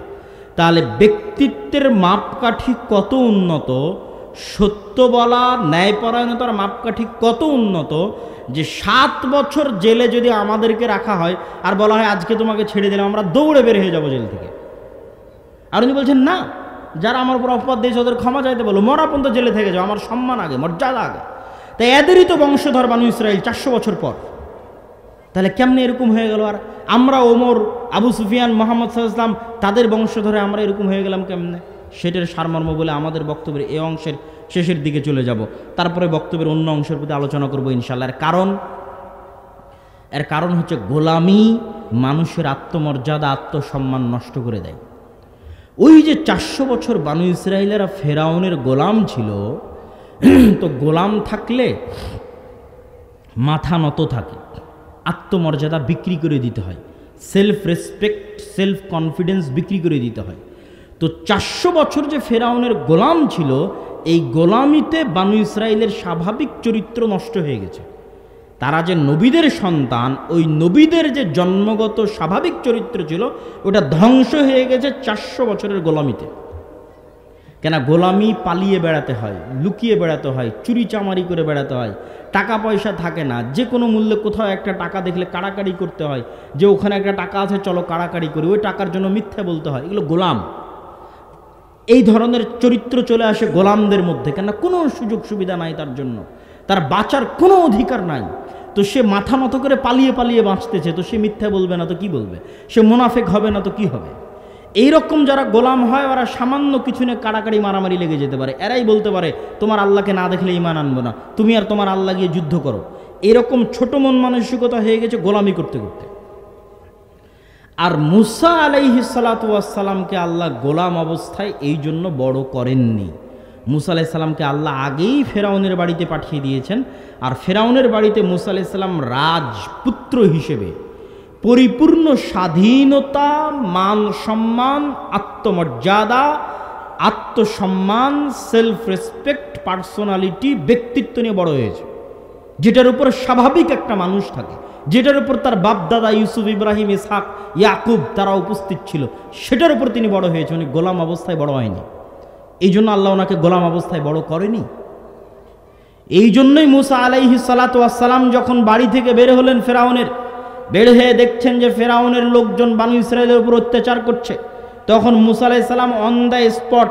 তাহলে ব্যক্তিত্বের মাপকাঠি কত উন্নত, সত্য বলা, ন্যায়পরায়ণতার মাপকাঠি কত উন্নত যে 7 বছর জেলে যদি আমাদেরকে রাখা হয় আর বলা হয় আজকে তোমাকে ছেড়ে দিলাম, আমরা দৌড়ে বের হয়ে যাবো জেল থেকে। আর উনি বলছেন না, যারা আমার উপর অপবাদ দিয়েছে ওদের ক্ষমা চাইতে বলো, মরা পর্যন্ত জেলে থেকে যাও, আমার সম্মান আগে, মর্যাদা আগে। তাই এদেরই তো বংশধর বানু ইসরাইল 400 বছর পর। তাহলে কেমনে এরকম হয়ে গেল? আর আমরা ওমর, আবু সুফিয়ান, মোহাম্মদ সাল্লাল্লাহু আলাইহি ওয়াসাল্লাম তাদের বংশধরে আমরা এরকম হয়ে গেলাম কেমনে? সেটার সারমর্ম বলে আমাদের বক্তব্যের এই অংশের শেষের দিকে চলে যাব, তারপরে বক্তব্যের অন্য অংশের প্রতি আলোচনা করবো ইনশাআল্লাহ। এর কারণ হচ্ছে গোলামি মানুষের আত্মমর্যাদা, আত্মসম্মান নষ্ট করে দেয়। ওই যে 400 বছর বানু ইসরাইলেরা ফেরাউনের গোলাম ছিল, তো গোলাম থাকলে মাথা নত থাকে, আত্মমর্যাদা বিক্রি করে দিতে হয়, সেলফ রেসপেক্ট, সেলফ কনফিডেন্স বিক্রি করে দিতে হয়। তো 400 বছর যে ফেরাউনের গোলাম ছিল, এই গোলামিতে বানু ইসরাইলের স্বাভাবিক চরিত্র নষ্ট হয়ে গেছে। তারা যে নবীদের সন্তান, ওই নবীদের যে জন্মগত স্বাভাবিক চরিত্র ছিল ওটা ধ্বংস হয়ে গেছে 400 বছরের গোলামিতে। কেন? গোলামি পালিয়ে বেড়াতে হয়, লুকিয়ে বেড়াতে হয়, চুরি চামারি করে বেড়াতে হয়, টাকা পয়সা থাকে না, যে কোনো মূল্যে কোথাও একটা টাকা দেখলে কাড়াকাড়ি করতে হয়, যে ওখানে একটা টাকা আছে চলো কাড়াকাড়ি করি, ওই টাকার জন্য মিথ্যা বলতে হয়, এগুলো গোলাম। এই ধরনের চরিত্র চলে আসে গোলামদের মধ্যে। কেন? কোনো সুযোগ সুবিধা নাই তার জন্য, তার বাঁচার কোনো অধিকার নাই। তো সে মাথা নত করে পালিয়ে পালিয়ে বাঁচতেছে, তো সে মিথ্যা বলবে না তো কি বলবে? সে মুনাফেক হবে না তো কি হবে? এইরকম যারা গোলাম হয় ওরা সামান্য কিছু নিয়ে কাড়াকাড়ি মারামারি লেগে যেতে পারে। এরাই বলতে পারে তোমার আল্লাহকে না দেখলে ঈমান আনবো না, তুমি আর তোমার আল্লাহ গিয়ে যুদ্ধ করো। এরকম ছোট মন মানসিকতা হয়ে গেছে গোলামি করতে করতে। আর মুসা আলাইহিস সালাতু ওয়াস সালামকে আল্লাহ গোলাম অবস্থায় এই জন্য বড় করেননি। মুসা আলাইহিস সালামকে আল্লাহ আগেই ফেরাউনের বাড়িতে পাঠিয়ে দিয়েছেন, আর ফেরাউনের বাড়িতে মুসা আলাইহিস সালাম রাজপুত্র হিসেবে পরিপূর্ণ স্বাধীনতা, মান সম্মান, আত্মমর্যাদা, আত্মসম্মান, সেলফ রেসপেক্ট, পার্সোনালিটি, ব্যক্তিত্ব নিয়ে বড় হয়েছে, যেটার উপর স্বাভাবিক একটা মানুষ থাকে, যেটার উপর তার বাপদাদা ইউসুফ, ইব্রাহিম, ইসহাক, ইয়াকুব তারা উপস্থিত ছিল, সেটার উপর তিনি বড় হয়েছে। উনি গোলাম অবস্থায় বড় হয়নি। এই জন্য আল্লাহ ওনাকে গোলাম অবস্থায় বড় করেনি। এই জন্যই মুসা আলাইহিস সালাতু ওয়াস সালাম যখন বাড়ি থেকে বের হলেন ফেরাউনের, বের হয়ে দেখছেন যে ফেরাউনের লোকজন বানু ইসরায়েলের উপর অত্যাচার করছে, তখন মুসা আলাইহিস সালাম অন দ্য স্পট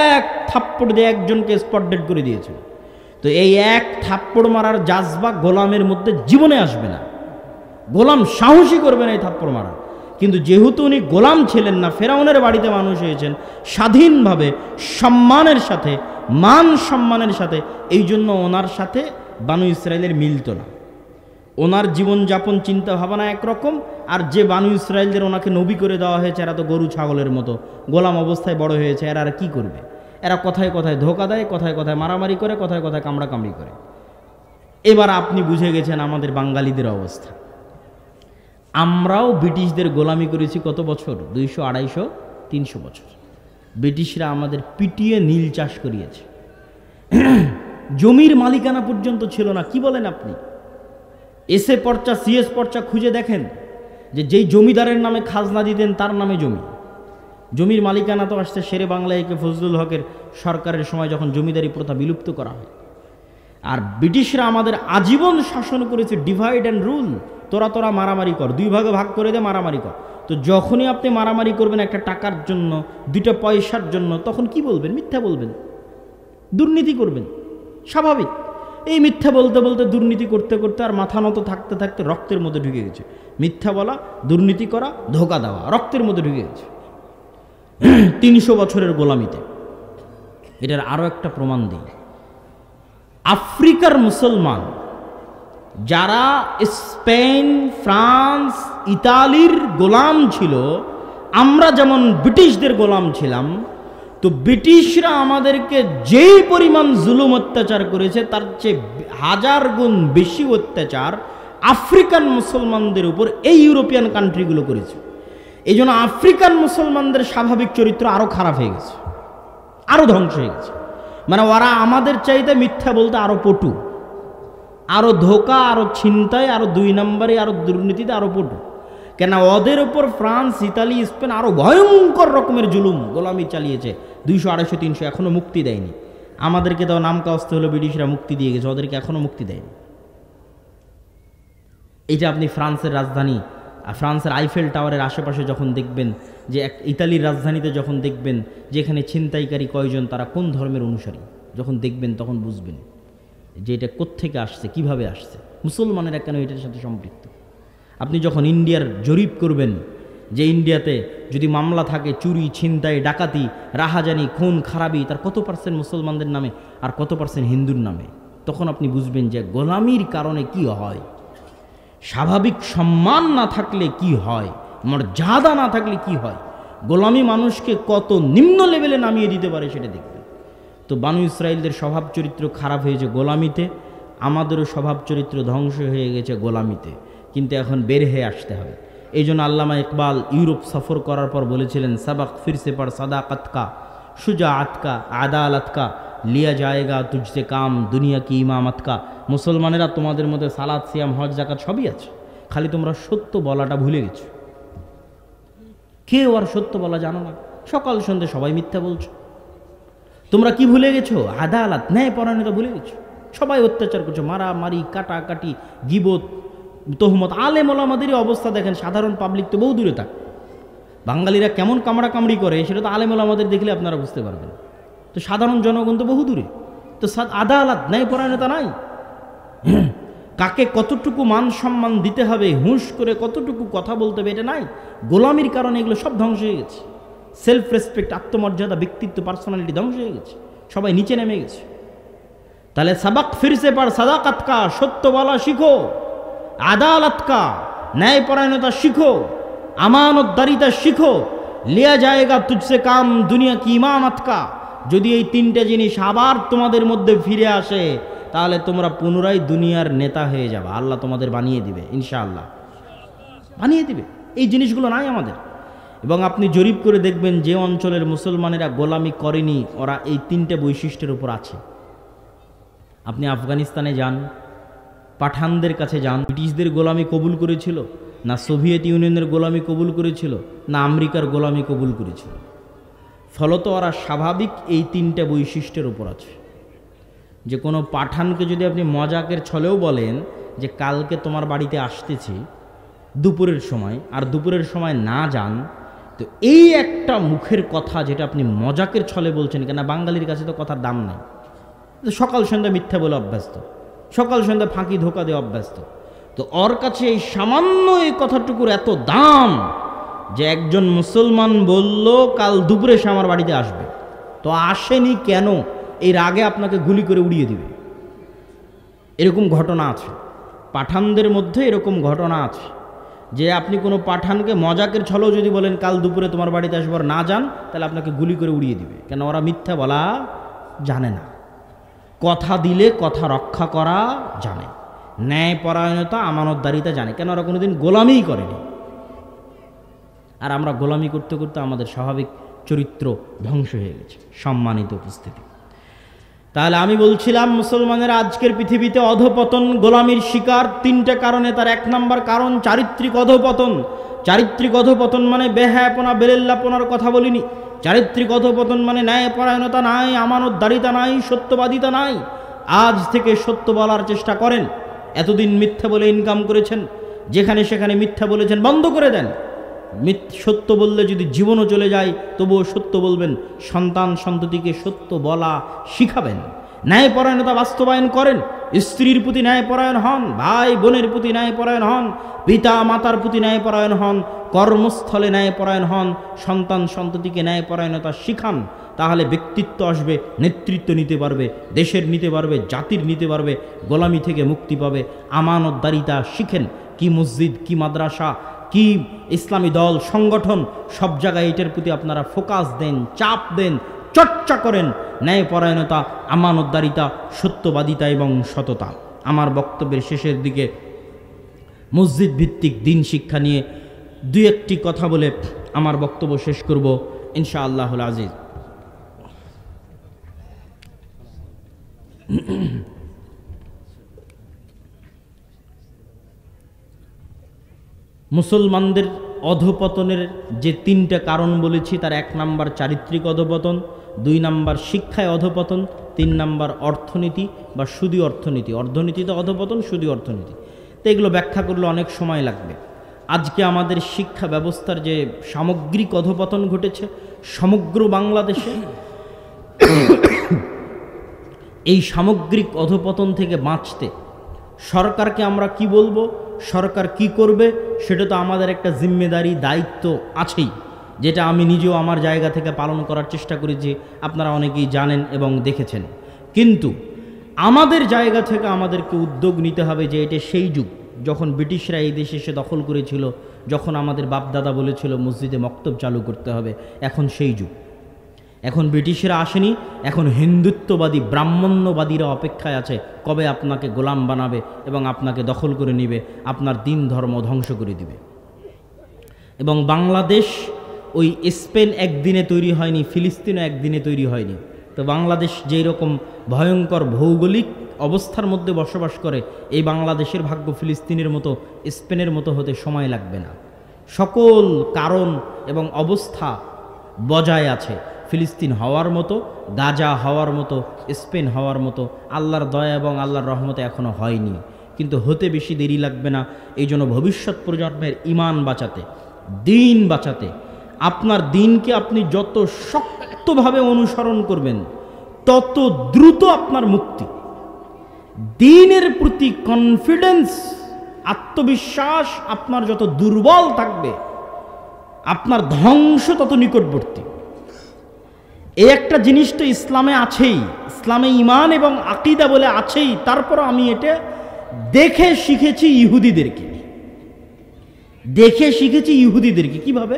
এক থাপ্পড় দিয়ে একজনকে স্পট ডেড করে দিয়েছিল। তো এই এক থাপ্পড় মারার জাজবা গোলামের মধ্যে জীবনে আসবে না, গোলাম সাহসী করবে না এই থাপ্পড় মারা। কিন্তু যেহেতু উনি গোলাম ছিলেন না, ফেরাউনের বাড়িতে মানুষ হয়েছেন স্বাধীনভাবে, সম্মানের সাথে, মান সম্মানের সাথে, এই জন্য ওনার সাথে বানু ইসরায়েলের মিলত না। ওনার জীবনযাপন চিন্তা ভাবনা একরকম, আর যে বানু ইসরায়েলদের ওনাকে নবী করে দেওয়া হয়েছে এরা তো গরু ছাগলের মতো গোলাম অবস্থায় বড় হয়েছে। এরা আর কি করবে? এরা কথায় কথায় ধোকা দেয়, কথায় কথায় মারামারি করে, কথায় কথায় কামড়াকামড়ি করে। এবার আপনি বুঝে গেছেন আমাদের বাঙালিদের অবস্থা। আমরাও ব্রিটিশদের গোলামি করেছি কত বছর? 200, 250, 300 বছর। ব্রিটিশরা আমাদের পিটিয়ে নীল চাষ করিয়েছে, জমির মালিকানা পর্যন্ত ছিল না। কি বলেন আপনি? এসএ পর্চা, সিএস পর্চা খুঁজে দেখেন যে যেই জমিদারের নামে খাজনা দিতেন তার নামে জমি। জমির মালিকানা তো আসছে শেরে বাংলা একে ফজলুল হকের সরকারের সময়, যখন জমিদারি প্রথা বিলুপ্ত করা হয়। আর ব্রিটিশরা আমাদের আজীবন শাসন করেছে ডিভাইড অ্যান্ড রুল। তোরা তোরা মারামারি কর, 2 ভাগে ভাগ করে দে, মারামারি কর। তো যখনই আপনি মারামারি করবেন একটা টাকার জন্য, 2টা পয়সার জন্য, তখন কি বলবেন? মিথ্যা বলবেন, দুর্নীতি করবেন, স্বাভাবিক। এই মিথ্যা বলতে বলতে, দুর্নীতি করতে করতে আর মাথা নত থাকতে থাকতে রক্তের মধ্যে ঢুকে গেছে। মিথ্যা বলা, দুর্নীতি করা, ধোঁকা দেওয়া রক্তের মধ্যে ঢুকে গেছে। 300 বছরের গোলামিতে। এটার আরও একটা প্রমাণ দিই। আফ্রিকার মুসলমান যারা স্পেন, ফ্রান্স, ইতালির গোলাম ছিল, আমরা যেমন ব্রিটিশদের গোলাম ছিলাম, তো ব্রিটিশরা আমাদেরকে যেই পরিমাণ জুলুম অত্যাচার করেছে তার চেয়ে 1000 গুণ বেশি অত্যাচার আফ্রিকান মুসলমানদের উপর এই ইউরোপিয়ান কান্ট্রিগুলো করেছে। এই জন্য আফ্রিকান মুসলমানদের স্বাভাবিক চরিত্র আরও খারাপ হয়ে গেছে, আরও ধ্বংস হয়ে গেছে। মানে ওরা আমাদের চাইতে মিথ্যা বলতে আরও পটু, আরও ধোঁকা, আরও ছিনতাই, আরও 2 নম্বরে, আরও দুর্নীতিতে আরও পটু। কেন ওদের ওপর ফ্রান্স, ইতালি, স্পেন আরও ভয়ঙ্কর রকমের জুলুম গোলামি চালিয়েছে। 200, 250, 300 এখনও মুক্তি দেয়নি। আমাদেরকে তো নাম কাস্তে হলো ব্রিটিশরা মুক্তি দিয়ে গেছে, ওদেরকে এখনও মুক্তি দেয়নি। এইটা আপনি ফ্রান্সের রাজধানী, ফ্রান্সের আইফেল টাওয়ারের আশেপাশে যখন দেখবেন, যে ইতালির রাজধানীতে যখন দেখবেন যে এখানে ছিনতাইকারী কয়জন, তারা কোন ধর্মের অনুসারী, যখন দেখবেন তখন বুঝবেন যে এটা কোত্থেকে আসছে, কিভাবে আসছে, মুসলমানেরা কেন এটার সাথে সম্পৃক্ত। আপনি যখন ইন্ডিয়ার জরিপ করবেন, যে ইন্ডিয়াতে যদি মামলা থাকে চুরি, ছিনতাই, ডাকাতি, রাহাজানি, খুন খারাপি, তার কত % মুসলমানদের নামে আর কত % হিন্দুর নামে, তখন আপনি বুঝবেন যে গোলামির কারণে কি হয়, স্বাভাবিক সম্মান না থাকলে কি হয়, মর্যাদা না থাকলে কি হয়, গোলামি মানুষকে কত নিম্ন লেভেলে নামিয়ে দিতে পারে সেটা দেখবেন। তো বানু ইসরায়েলদের স্বভাব চরিত্র খারাপ হয়েছে গোলামিতে, আমাদেরও স্বভাব চরিত্র ধ্বংস হয়ে গেছে গোলামিতে, কিন্তু এখন বের হয়ে আসতে হবে। এই জন্য আল্লামা ইকবাল ইউরোপ সফর করার পর বলেছিলেন, সাবাক ফিরসে পর সাদাকাত কা, শুজাআত কা, আদালত কা, লিয়া যায়গা তুঝসে কাম, দুনিয়া কি ইমামত কা। মুসলমানেরা, তোমাদের মধ্যে সালাত, সিয়াম, হজ, যাকাত সবই আছে, খালি তোমরা সত্য বলাটা ভুলে গেছো। কেউ আর সত্য বলা জানো না, সকাল সন্ধ্যে সবাই মিথ্যা বলছো। তোমরা কি ভুলে গেছো? আদালত, ন্যায় পরায়ণতা ভুলে গেছো। সবাই অত্যাচার করছো, মারামারি, কাটাকাটি, গিবত, তহমত। আলেম ওলামাদেরই অবস্থা দেখেন, সাধারণ পাবলিক তো বহু দূরে থাক। বাঙালিরা কেমন কামড়াকামড়ি করে সেটা তো আলেম ওলামাদের দেখলে আপনারা বুঝতে পারবেন। তো সাধারণ জনগণ তো বহু দূরে। তো আদালত, ন্যায় পরায়ণতা নাই। কাকে কতটুকু মান সম্মান দিতে হবে, হুঁশ করে কতটুকু কথা বলতে হবে, এটা নাই। গোলামির কারণে এগুলো সব ধ্বংস হয়ে গেছে। সেলফ রেসপেক্ট, আত্মমর্যাদা, ব্যক্তিত্ব, পার্সোনালিটি ধ্বংস হয়ে গেছে, সবাই নিচে নেমে গেছে। তাহলে সাবাক ফিরসে পার সাদাকাত কা, সত্য বলা শিখো, আদালত কা, ন্যায় পরায়ণতা শিখো, আমানতদারিতা শিখো, লিয়া যায়গা তুঝসে কাম, দুনিয়া কি ইমামত কা। যদি এই 3টে জিনিস আবার তোমাদের মধ্যে ফিরে আসে, তাহলে তোমরা পুনরায় দুনিয়ার নেতা হয়ে যাবে। আল্লাহ তোমাদের বানিয়ে দিবে, ইনশাআল্লাহ বানিয়ে দিবে। এই জিনিসগুলো নাই আমাদের। এবং আপনি জরিপ করে দেখবেন, যে অঞ্চলের মুসলমানেরা গোলামি করেনি, ওরা এই 3টে বৈশিষ্ট্যের উপর আছে। আপনি আফগানিস্তানে যান, পাঠানদের কাছে যান, ব্রিটিশদের গোলামি কবুল করেছিল না সোভিয়েত ইউনিয়নের গোলামি কবুল করেছিল, না আমেরিকার গোলামি কবুল করেছিল। ফলত ওরা স্বাভাবিক এই 3টে বৈশিষ্ট্যের উপর আছে। যে কোনো পাঠানকে যদি আপনি মজাকের ছলেও বলেন যে কালকে তোমার বাড়িতে আসতেছি দুপুরের সময়, আর দুপুরের সময় না যান, তো এই একটা মুখের কথা যেটা আপনি মজাকের ছলে বলছেন, কেন বাঙালির কাছে তো কথার দাম নাই। সকাল সন্ধ্যা মিথ্যা বলে অভ্যস্ত, সকাল সন্ধ্যা ফাঁকি ধোকা দিয়ে অভ্যস্ত। তো ওর কাছে এই সামান্য এই কথাটুকুর এত দাম যে একজন মুসলমান বলল কাল দুপুরে সে আমার বাড়িতে আসবে, তো আসেনি কেন, এর আগে আপনাকে গুলি করে উড়িয়ে দিবে। এরকম ঘটনা আছে পাঠানদের মধ্যে, এরকম ঘটনা আছে যে আপনি কোনো পাঠানকে মজাকের ছলেও যদি বলেন কাল দুপুরে তোমার বাড়িতে আসবার না যান, তাহলে আপনাকে গুলি করে উড়িয়ে দিবে। কেন ওরা মিথ্যা বলা জানে না, কথা দিলে কথা রক্ষা করা জানে, ন্যায় পরায়ণতা, আমানতদারিতা জানে। কেন ওরা কোনোদিন গোলামিই করেনি। আর আমরা গোলামি করতে করতে আমাদের স্বাভাবিক চরিত্র ধ্বংস হয়ে গেছে। সম্মানিত উপস্থিতি, তাহলে আমি বলছিলাম মুসলমানের আজকের পৃথিবীতে অধপতন, গোলামির শিকার 3টে কারণে। তার 1 নম্বর কারণ চারিত্রিক অধপতন। চারিত্রিক অধপতন মানে বেহায়াপনা, বেলেল্লাপনার কথা বলিনি। চারিত্রিক অধপতন মানে ন্যায়পরায়ণতা নাই, আমানতদারিতা নাই, সত্যবাদিতা নাই। আজ থেকে সত্য বলার চেষ্টা করেন। এতদিন মিথ্যা বলে ইনকাম করেছেন, যেখানে সেখানে মিথ্যা বলেছেন, বন্ধ করে দেন। সত্য বললে যদি জীবনও চলে যায় তবুও সত্য বলবেন, সন্তান সন্ততিকে সত্য বলা শিখাবেন, ন্যায়পরায়ণতা বাস্তবায়ন করেন, স্ত্রীর প্রতি ন্যায়পরায়ণ হন, ভাই বোনের প্রতি ন্যায়পরায়ণ হন, পিতা মাতার প্রতি ন্যায়পরায়ণ হন, কর্মস্থলে ন্যায়পরায়ণ হন, সন্তান সন্ততিকে ন্যায়পরায়ণতা শিখান। তাহলে ব্যক্তিত্ব আসবে, নেতৃত্ব নিতে পারবে, দেশের নিতে পারবে, জাতির নিতে পারবে, গোলামি থেকে মুক্তি পাবে। আমানতদারিতা শিখেন, কি মসজিদ, কি মাদ্রাসা, কি ইসলামী দল সংগঠন, সব জায়গায় এটার প্রতি আপনারা ফোকাস দেন, চাপ দেন, চর্চা করেন। ন্যায়পরায়ণতা, আমানতদারিতা, সত্যবাদিতা এবং সততা। আমার বক্তব্যের শেষের দিকে মসজিদ ভিত্তিক দিন শিক্ষা নিয়ে দুই একটি কথা বলে আমার বক্তব্য শেষ করব ইনশাআল্লাহুল আজিজ। মুসলমানদের অধঃপতনের যে তিনটা কারণ বলেছি, তার 1 নাম্বার চারিত্রিক অধঃপতন, 2 নাম্বার শিক্ষায় অধঃপতন, 3 নাম্বার অর্থনীতি বা সুদী অর্থনীতি। অর্থনীতিতে অধঃপতন, সুদী অর্থনীতি। তো এগুলো ব্যাখ্যা করলে অনেক সময় লাগবে। আজকে আমাদের শিক্ষা ব্যবস্থার যে সামগ্রিক অধঃপতন ঘটেছে সমগ্র বাংলাদেশে, এই সামগ্রিক অধঃপতন থেকে বাঁচতে সরকারকে আমরা কি বলবো, সরকার কি করবে, সেটা তো আমাদের একটা জিম্মেদারি, দায়িত্ব আছেই, যেটা আমি নিজেও আমার জায়গা থেকে পালন করার চেষ্টা করেছি, আপনারা অনেকেই জানেন এবং দেখেছেন। কিন্তু আমাদের জায়গা থেকে আমাদেরকে উদ্যোগ নিতে হবে যে এটা সেই যুগ যখন ব্রিটিশরা এই দেশে এসে দখল করেছিল, যখন আমাদের বাপদাদা বলেছিল মসজিদে মক্তব চালু করতে হবে। এখন সেই যুগ, এখন ব্রিটিশরা আসেনি, এখন হিন্দুত্ববাদী ব্রাহ্মণ্যবাদীরা অপেক্ষায় আছে কবে আপনাকে গোলাম বানাবে এবং আপনাকে দখল করে নেবে, আপনার দিন ধর্ম ধ্বংস করে দিবে। এবং বাংলাদেশ ওই স্পেন একদিনে তৈরি হয়নি, ফিলিস্তিনও একদিনে তৈরি হয়নি। তো বাংলাদেশ যেই রকম ভয়ঙ্কর ভৌগোলিক অবস্থার মধ্যে বসবাস করে, এই বাংলাদেশের ভাগ্য ফিলিস্তিনের মতো, স্পেনের মতো হতে সময় লাগবে না। সকল কারণ এবং অবস্থা বজায় আছে। ফিলিস্তিন হওয়ার মতো, গাজা হওয়ার মতো, স্পেন হওয়ার মতো আল্লাহর দয়া এবং আল্লাহর রহমতে এখনও হয়নি, কিন্তু হতে বেশি দেরি লাগবে না। এই জন্য ভবিষ্যৎ প্রজন্মের ঈমান বাঁচাতে, দিন বাঁচাতে, আপনার দিনকে আপনি যত শক্তভাবে অনুসরণ করবেন তত দ্রুত আপনার মুক্তি। দিনের প্রতি কনফিডেন্স, আত্মবিশ্বাস আপনার যত দুর্বল থাকবে আপনার ধ্বংস তত নিকটবর্তী। এই একটা জিনিস তো ইসলামে আছেই, ইসলামে ঈমান এবং আকীদা বলে আছেই। তারপর আমি এটা দেখে শিখেছি ইহুদিদেরকে, কিভাবে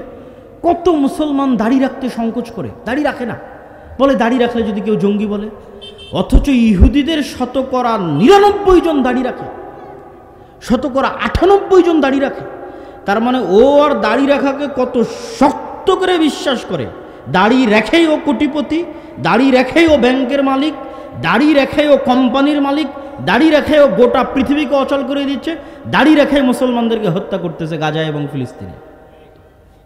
কত মুসলমান দাড়ি রাখতে সংকোচ করে, দাড়ি রাখে না, বলে দাড়ি রাখলে যদি কেউ জঙ্গি বলে। অথচ ইহুদিদের 99% জন দাড়ি রাখে, 98% জন দাড়ি রাখে। তার মানে ও আর দাড়ি রাখাকে কত শক্ত করে বিশ্বাস করে। দাড়ি রেখেই ও কোটিপতি, দাড়ি রেখেই ও ব্যাংকের মালিক, দাড়ি রেখেই ও কোম্পানির মালিক, দাড়ি রেখেই ও গোটা পৃথিবীকে অচল করে দিচ্ছে, দাড়ি রেখেই মুসলমানদেরকে হত্যা করতেছে গাজা এবং ফিলিস্তিনে।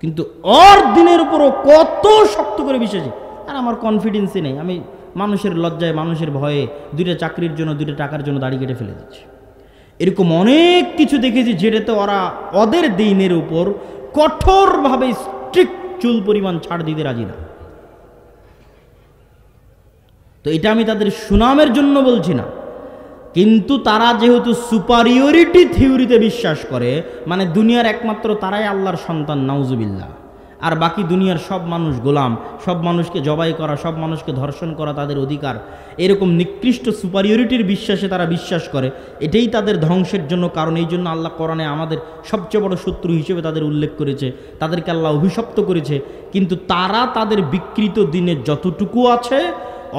কিন্তু ওর দিনের উপরও কত শক্ত করে বিশ্বাসী। আর আমার কনফিডেন্সই নেই, আমি মানুষের লজ্জায়, মানুষের ভয়ে 2টা চাকরির জন্য, 2টা টাকার জন্য দাড়ি কেটে ফেলে দিচ্ছি। এরকম অনেক কিছু দেখেছি যেটাতে ওরা ওদের দিনের উপর কঠোরভাবে স্ট্রিক্ট চুল পরিমাণ ছাড় দিতে রাজি না। তো এটা আমি তাদের সুনামের জন্য বলছি না, কিন্তু তারা যেহেতু সুপারিয়রিটি থিওরিতে বিশ্বাস করে, মানে দুনিয়ার একমাত্র তারাই আল্লাহর সন্তান, নাউজুবিল্লাহ, আর বাকি দুনিয়ার সব মানুষ গোলাম, সব মানুষকে জবাই করা, সব মানুষকে ধর্ষণ করা তাদের অধিকার, এরকম নিকৃষ্ট সুপারিয়রিটির বিশ্বাসে তারা বিশ্বাস করে। এটাই তাদের ধ্বংসের জন্য কারণ। এই জন্য আল্লাহ কোরআনে আমাদের সবচেয়ে বড় শত্রু হিসেবে তাদের উল্লেখ করেছে, তাদেরকে আল্লাহ অভিশপ্ত করেছে। কিন্তু তারা তাদের বিকৃত দিনে যতটুকু আছে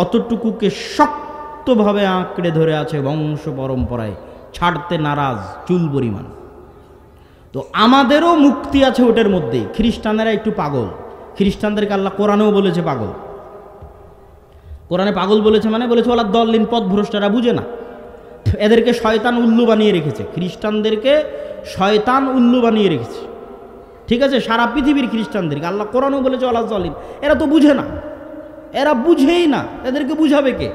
অতটুকুকে শক্তভাবে আঁকড়ে ধরে আছে, বংশ পরম্পরায় ছাড়তে নারাজ চুল পরিমাণ। তো আমাদেরও মুক্তি আছে ওটার মধ্যেই। খ্রিস্টানেরা একটু পাগল, খ্রিস্টানদেরকে আল্লাহ কোরআনেও বলেছে পাগল। কোরআনে পাগল বলেছে মানে বলেছে ওলা দল্লিন, পথভ্রষ্টরা, বুঝে না। এদেরকে শয়তান উল্লু বানিয়ে রেখেছে, খ্রিস্টানদেরকে শয়তান উল্লু বানিয়ে রেখেছে। ঠিক আছে, সারা পৃথিবীর খ্রিস্টানদেরকে আল্লাহ কোরআনেও বলেছে ওলা দল্লিন। এরা তো বুঝে না, এরা বুঝেই না, এদেরকে বুঝাবে কে?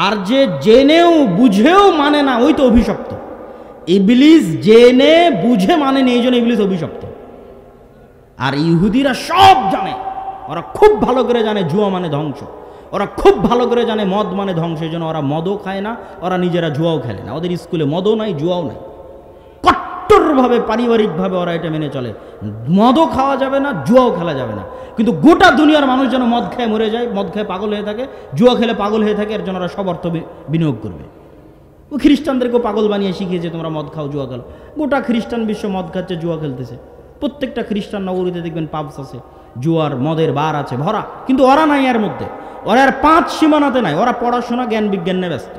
আর যে জেনেও বুঝেও মানে না, ওই তো অভিশপ্ত। ইবলিস জেনে বুঝে মানেনি, এই জন্য ইবলিস অভিশপ্ত। আর ইহুদিরা সব জানে, ওরা খুব ভালো করে জানে জুয়া মানে ধ্বংস, ওরা খুব ভালো করে জানে মদ মানে ধ্বংস। এই জন্য ওরা মদও খায় না, ওরা নিজেরা জুয়াও খেলে না। ওদের স্কুলে মদও নাই, জুয়াও নাই। কট্টরভাবে পারিবারিকভাবে ওরা এটা মেনে চলে, মদও খাওয়া যাবে না, জুয়াও খেলা যাবে না। কিন্তু গোটা দুনিয়ার মানুষ যেন মদ খেয়ে মরে যায়, মদ খেয়ে পাগল হয়ে থাকে, জুয়া খেলে পাগল হয়ে থাকে, এর জন্য ওরা সব অর্থ বিনিয়োগ করবে। ও খ্রিস্টানদেরকেও পাগল বানিয়ে শিখিয়েছে তোমরা মদ খাও, জুয়া খেলো। গোটা খ্রিস্টান বিশ্ব মদ খাচ্ছে, জুয়া খেলতেছে। প্রত্যেকটা খ্রিস্টান নগরীতে দেখবেন পাবস আছে, জুয়ার মদের বার আছে ভরা। কিন্তু ওরা নাই এর মধ্যে, ওরা আর 5 সীমানাতে নাই। ওরা পড়াশোনা জ্ঞান বিজ্ঞান নিয়ে ব্যস্ত।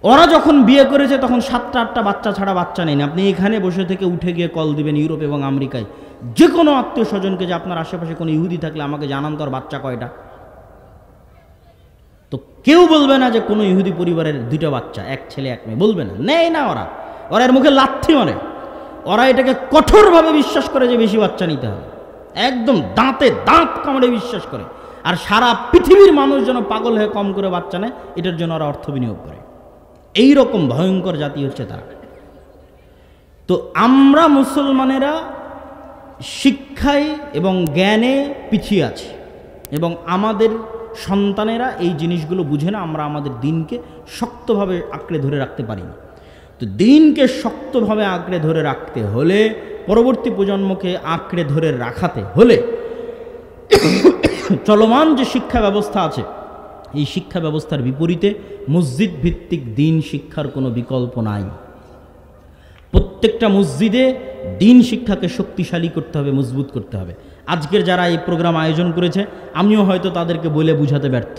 ওরা যখন বিয়ে করেছে তখন 7টা-8টা বাচ্চা ছাড়া বাচ্চা নেই। আপনি এখানে বসে থেকে উঠে গিয়ে কল দিবেন ইউরোপ এবং আমেরিকায় যে কোনো আত্মীয় স্বজনকে যে আপনার আশেপাশে কোনো ইহুদি থাকলে আমাকে জানান তো, আর বাচ্চা কয়টা। তো কেউ বলবে না যে কোনো ইহুদি পরিবারের 2টা বাচ্চা, 1 ছেলে 1 মেয়ে, বলবে না। নেই না, ওরা এর মুখে লাথি মারে। ওরা এটাকে কঠোরভাবে বিশ্বাস করে যে বেশি বাচ্চা নিতে হবে, একদম দাঁতে দাঁত কামড়ে বিশ্বাস করে। আর সারা পৃথিবীর মানুষ যেন পাগল হয়ে কম করে বাচ্চা নেয়, এটার জন্য ওরা অর্থ বিনিয়োগ করে। এই রকম ভয়ঙ্কর জাতি হচ্ছে তারা। তো আমরা মুসলমানেরা শিক্ষায় এবং জ্ঞানে পিছিয়ে আছি, এবং আমাদের সন্তানেরা এই জিনিসগুলো বুঝে না। আমরা আমাদের দিনকে শক্তভাবে আঁকড়ে ধরে রাখতে পারি না। তো দিনকে শক্তভাবে আঁকড়ে ধরে রাখতে হলে, পরবর্তী প্রজন্মকে আঁকড়ে ধরে রাখাতে হলে চলমান যে শিক্ষা ব্যবস্থা আছে, এই শিক্ষা ব্যবস্থার বিপরীতে মসজিদ ভিত্তিক দিন শিক্ষার কোনো বিকল্প নাই। প্রত্যেকটা মসজিদে দিন শিক্ষাকে শক্তিশালী করতে হবে, মজবুত করতে হবে। আজকের যারা এই প্রোগ্রাম আয়োজন করেছে, আমিও হয়তো তাদেরকে বলে বুঝাতে ব্যর্থ।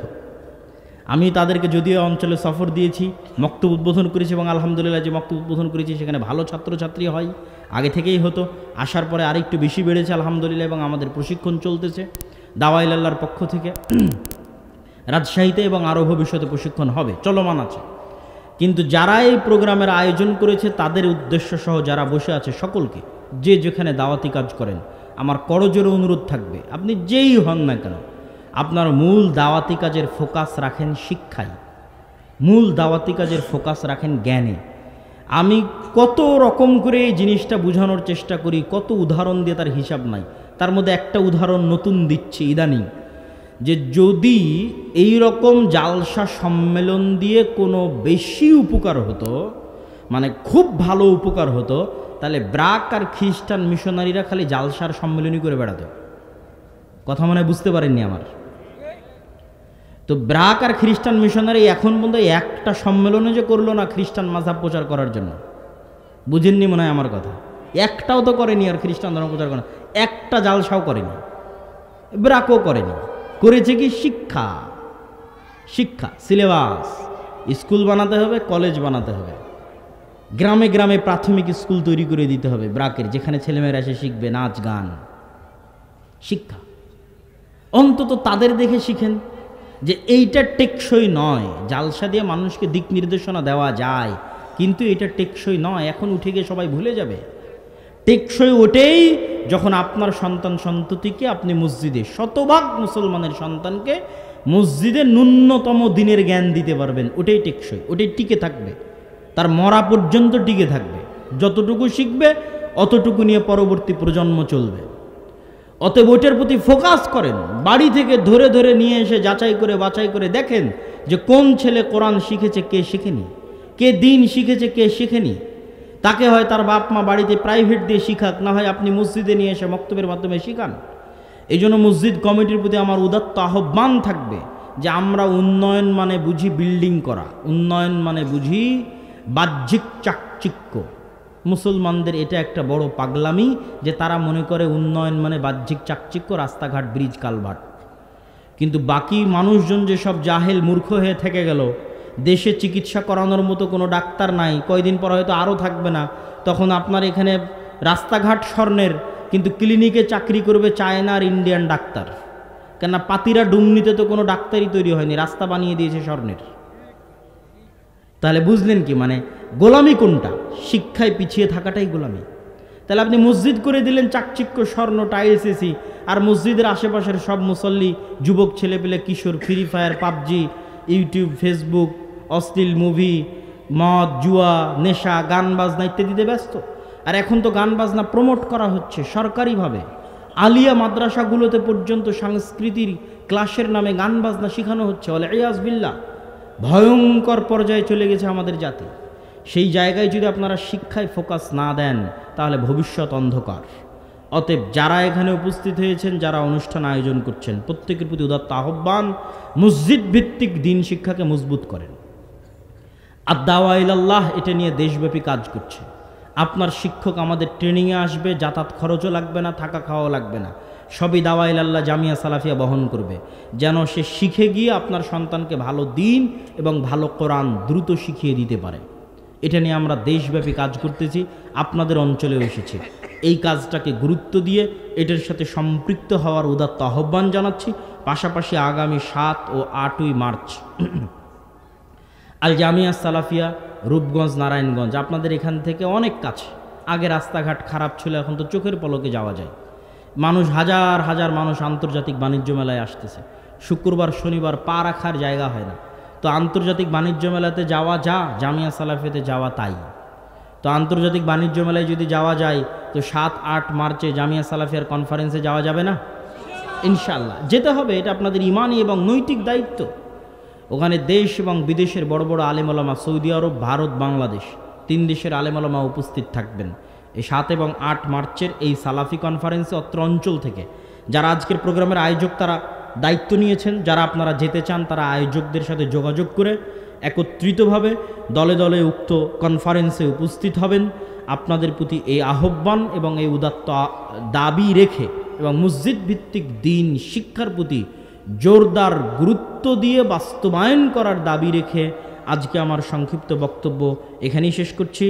আমি তাদেরকে যদিও অঞ্চলে সফর দিয়েছি, মক্তব উদ্বোধন করেছি, এবং আলহামদুলিল্লাহ যে মক্তব উদ্বোধন করেছি সেখানে ভালো ছাত্রছাত্রী হয়, আগে থেকেই হতো। আসার পরে আরেকটু বেশি বেড়েছে আলহামদুলিল্লাহ, এবং আমাদের প্রশিক্ষণ চলতেছে দাওয়ায়ে আল্লাহর পক্ষ থেকে রাজশাহীতে, এবং আরও ভবিষ্যতে প্রশিক্ষণ হবে, চলমান আছে। কিন্তু যারা এই প্রোগ্রামের আয়োজন করেছে তাদের উদ্দেশ্য সহ যারা বসে আছে সকলকে, যে যেখানে দাওয়াতি কাজ করেন, আমার করজোরে অনুরোধ থাকবে, আপনি যেই হন না কেন, আপনার মূল দাওয়াতি কাজের ফোকাস রাখেন শিক্ষায়, মূল দাওয়াতি কাজের ফোকাস রাখেন জ্ঞানে। আমি কত রকম করে এই জিনিসটা বোঝানোর চেষ্টা করি, কত উদাহরণ দিয়ে তার হিসাব নাই। তার মধ্যে একটা উদাহরণ নতুন দিচ্ছি ইদানিং, যে যদি এই রকম জালসা সম্মেলন দিয়ে কোনো বেশি উপকার হতো, মানে খুব ভালো উপকার হতো, তাহলে ব্রাক আর খ্রিস্টান মিশনারিরা খালি জালসার সম্মেলনই করে বেড়াতো। কথা মনে বুঝতে পারেননি আমার? তো ব্রাক আর খ্রিস্টান মিশনারি এখন পর্যন্ত একটা সম্মেলনে যে করলো না খ্রিস্টান মাযহাব প্রচার করার জন্য, বুঝেননি মনে হয় আমার কথা। একটাও তো করেনি আর খ্রিস্টান ধর্ম প্রচার করে, একটা জালসাও করেনি, ব্রাকও করেনি। করেছে কি? শিক্ষা, শিক্ষা, সিলেবাস, স্কুল বানাতে হবে, কলেজ বানাতে হবে, গ্রামে গ্রামে প্রাথমিক স্কুল তৈরি করে দিতে হবে ব্রাকের, যেখানে ছেলেমেয়েরা এসে শিখবে নাচ গান, শিক্ষা। অন্তত তাদের দেখে শিখেন যে এইটা টেকসই নয়। জালসা দিয়ে মানুষকে দিক নির্দেশনা দেওয়া যায়, কিন্তু এটা টেকসই নয়। এখন উঠে গিয়ে সবাই ভুলে যাবে। টেকসই ওঠেই যখন আপনার সন্তান সন্ততিকে আপনি মসজিদে, শতভাগ মুসলমানের সন্তানকে মসজিদে ন্যূনতম দিনের জ্ঞান দিতে পারবেন, ওটাই টেকসই, ওটাই টিকে থাকবে, তার মরা পর্যন্ত টিকে থাকবে। যতটুকু শিখবে অতটুকু নিয়ে পরবর্তী প্রজন্ম চলবে। অতএব ওইটার প্রতি ফোকাস করেন। বাড়ি থেকে ধরে ধরে নিয়ে এসে যাচাই করে বাছাই করে দেখেন যে কোন ছেলে কোরআন শিখেছে, কে শিখেনি, কে দিন শিখেছে, কে শিখেনি। তাকে হয় তার বাপ মা বাড়িতে প্রাইভেট দিয়ে শিখাক, না হয় আপনি মসজিদে নিয়ে এসে মক্তবের মাধ্যমে শিখান। এই জন্য মসজিদ কমিটির প্রতি আমার উদাত্ত আহ্বান থাকবে যে আমরা উন্নয়ন মানে বুঝি বিল্ডিং করা, উন্নয়ন মানে বুঝি বাহ্যিক চাকচিক্য। মুসলমানদের এটা একটা বড় পাগলামি যে তারা মনে করে উন্নয়ন মানে বাহ্যিক চাকচিক্য, রাস্তাঘাট, ব্রিজ, কালভার্ট। কিন্তু বাকি মানুষজন যে সব জাহেল মূর্খ হয়ে থেকে গেল, দেশে চিকিৎসা করানোর মতো কোনো ডাক্তার নাই, কয়দিন পর হয়তো আরও থাকবে না, তখন আপনার এখানে রাস্তাঘাট স্বর্ণের, কিন্তু ক্লিনিকে চাকরি করবে চায়না আর ইন্ডিয়ান ডাক্তার। কেননা পাতিরা ডুমনিতে তো কোনো ডাক্তারই তৈরি হয়নি, রাস্তা বানিয়ে দিয়েছে স্বর্ণের। তাহলে বুঝলেন কি মানে গোলামি কোনটা? শিক্ষায় পিছিয়ে থাকাটাই গোলামি। তাহলে আপনি মসজিদ করে দিলেন চাকচিক্য, স্বর্ণ, টাইলস, এসি, আর মসজিদের আশেপাশের সব মুসল্লি, যুবক ছেলেপেলে, কিশোর, Free Fire, PUBG, YouTube, Facebook, অশ্লীল মুভি, মদ, জুয়া, নেশা, গান বাজনা ইত্যাদিতে ব্যস্ত। আর এখন তো গান বাজনা প্রমোট করা হচ্ছে সরকারিভাবে, আলিয়া মাদ্রাসাগুলোতে পর্যন্ত সংস্কৃতির ক্লাসের নামে গান বাজনা শেখানো হচ্ছে। ওয়ালিয়াজ বিল্লাহ, ভয়ঙ্কর পর্যায়ে চলে গেছে আমাদের জাতি। সেই জায়গায় যদি আপনারা শিক্ষায় ফোকাস না দেন তাহলে ভবিষ্যৎ অন্ধকার। অতএব যারা এখানে উপস্থিত হয়েছেন, যারা অনুষ্ঠান আয়োজন করছেন, প্রত্যেকের প্রতি উদাত্ত আহ্বান, মসজিদ ভিত্তিক দিন শিক্ষাকে মজবুত করেন। আদ-দাওয়া ইলাল্লাহ এটা নিয়ে দেশব্যাপী কাজ করছে। আপনার শিক্ষক আমাদের ট্রেনিংয়ে আসবে, যাতায়াত খরচও লাগবে না, থাকা খাওয়াও লাগবে না, সবই দাওয়া ইলাল্লাহ জামিয়া সালাফিয়া বহন করবে, যেন সে শিখে গিয়ে আপনার সন্তানকে ভালো দিন এবং ভালো কোরআন দ্রুত শিখিয়ে দিতে পারে। এটা নিয়ে আমরা দেশব্যাপী কাজ করতেছি, আপনাদের অঞ্চলেও এসেছি। এই কাজটাকে গুরুত্ব দিয়ে এটার সাথে সম্পৃক্ত হওয়ার উদাত্ত আহ্বান জানাচ্ছি। পাশাপাশি আগামী 7 ও 8ই মার্চ আল জামিয়া সালাফিয়া রূপগঞ্জ নারায়ণগঞ্জ আপনাদের এখান থেকে অনেক কাছে। আগে রাস্তাঘাট খারাপ ছিল, এখন তো চোখের পলকে যাওয়া যায়। মানুষ হাজার হাজার মানুষ আন্তর্জাতিক বাণিজ্য মেলায় আসতেছে। শুক্রবার শনিবার পা রাখার জায়গা হয় না। তো আন্তর্জাতিক বাণিজ্য মেলাতে যাওয়া যা, জামিয়া সালাফিয়াতে যাওয়া তাই। তো আন্তর্জাতিক বাণিজ্য মেলায় যদি যাওয়া যায় তো 7-8 মার্চে জামিয়া সালাফিয়ার কনফারেন্সে যাওয়া যাবে না? ইনশাআল্লাহ যেতে হবে, এটা আপনাদের ইমানি এবং নৈতিক দায়িত্ব। ওখানে দেশ এবং বিদেশের বড় বড় আলেম ওলামা, সৌদি আরব, ভারত, বাংলাদেশ 3 দেশের আলেম ওলামা উপস্থিত থাকবেন এই 7 এবং 8 মার্চের এই সালাফি কনফারেন্সে। অত্র অঞ্চল থেকে যারা আজকের প্রোগ্রামের আয়োজক তারা দায়িত্ব নিয়েছেন, যারা আপনারা যেতে চান তারা আয়োজকদের সাথে যোগাযোগ করে একত্রিতভাবে দলে দলে উক্ত কনফারেন্সে উপস্থিত হবেন। আপনাদের প্রতি এই আহ্বান এবং এই উদাত্ত দাবি রেখে এবং মসজিদ ভিত্তিক দিন শিক্ষার প্রতি জোরদার গুরুত্ব দিয়ে বাস্তবায়ন করার দাবি রেখে আজকে আমার সংক্ষিপ্ত বক্তব্য এখানেই শেষ করছি।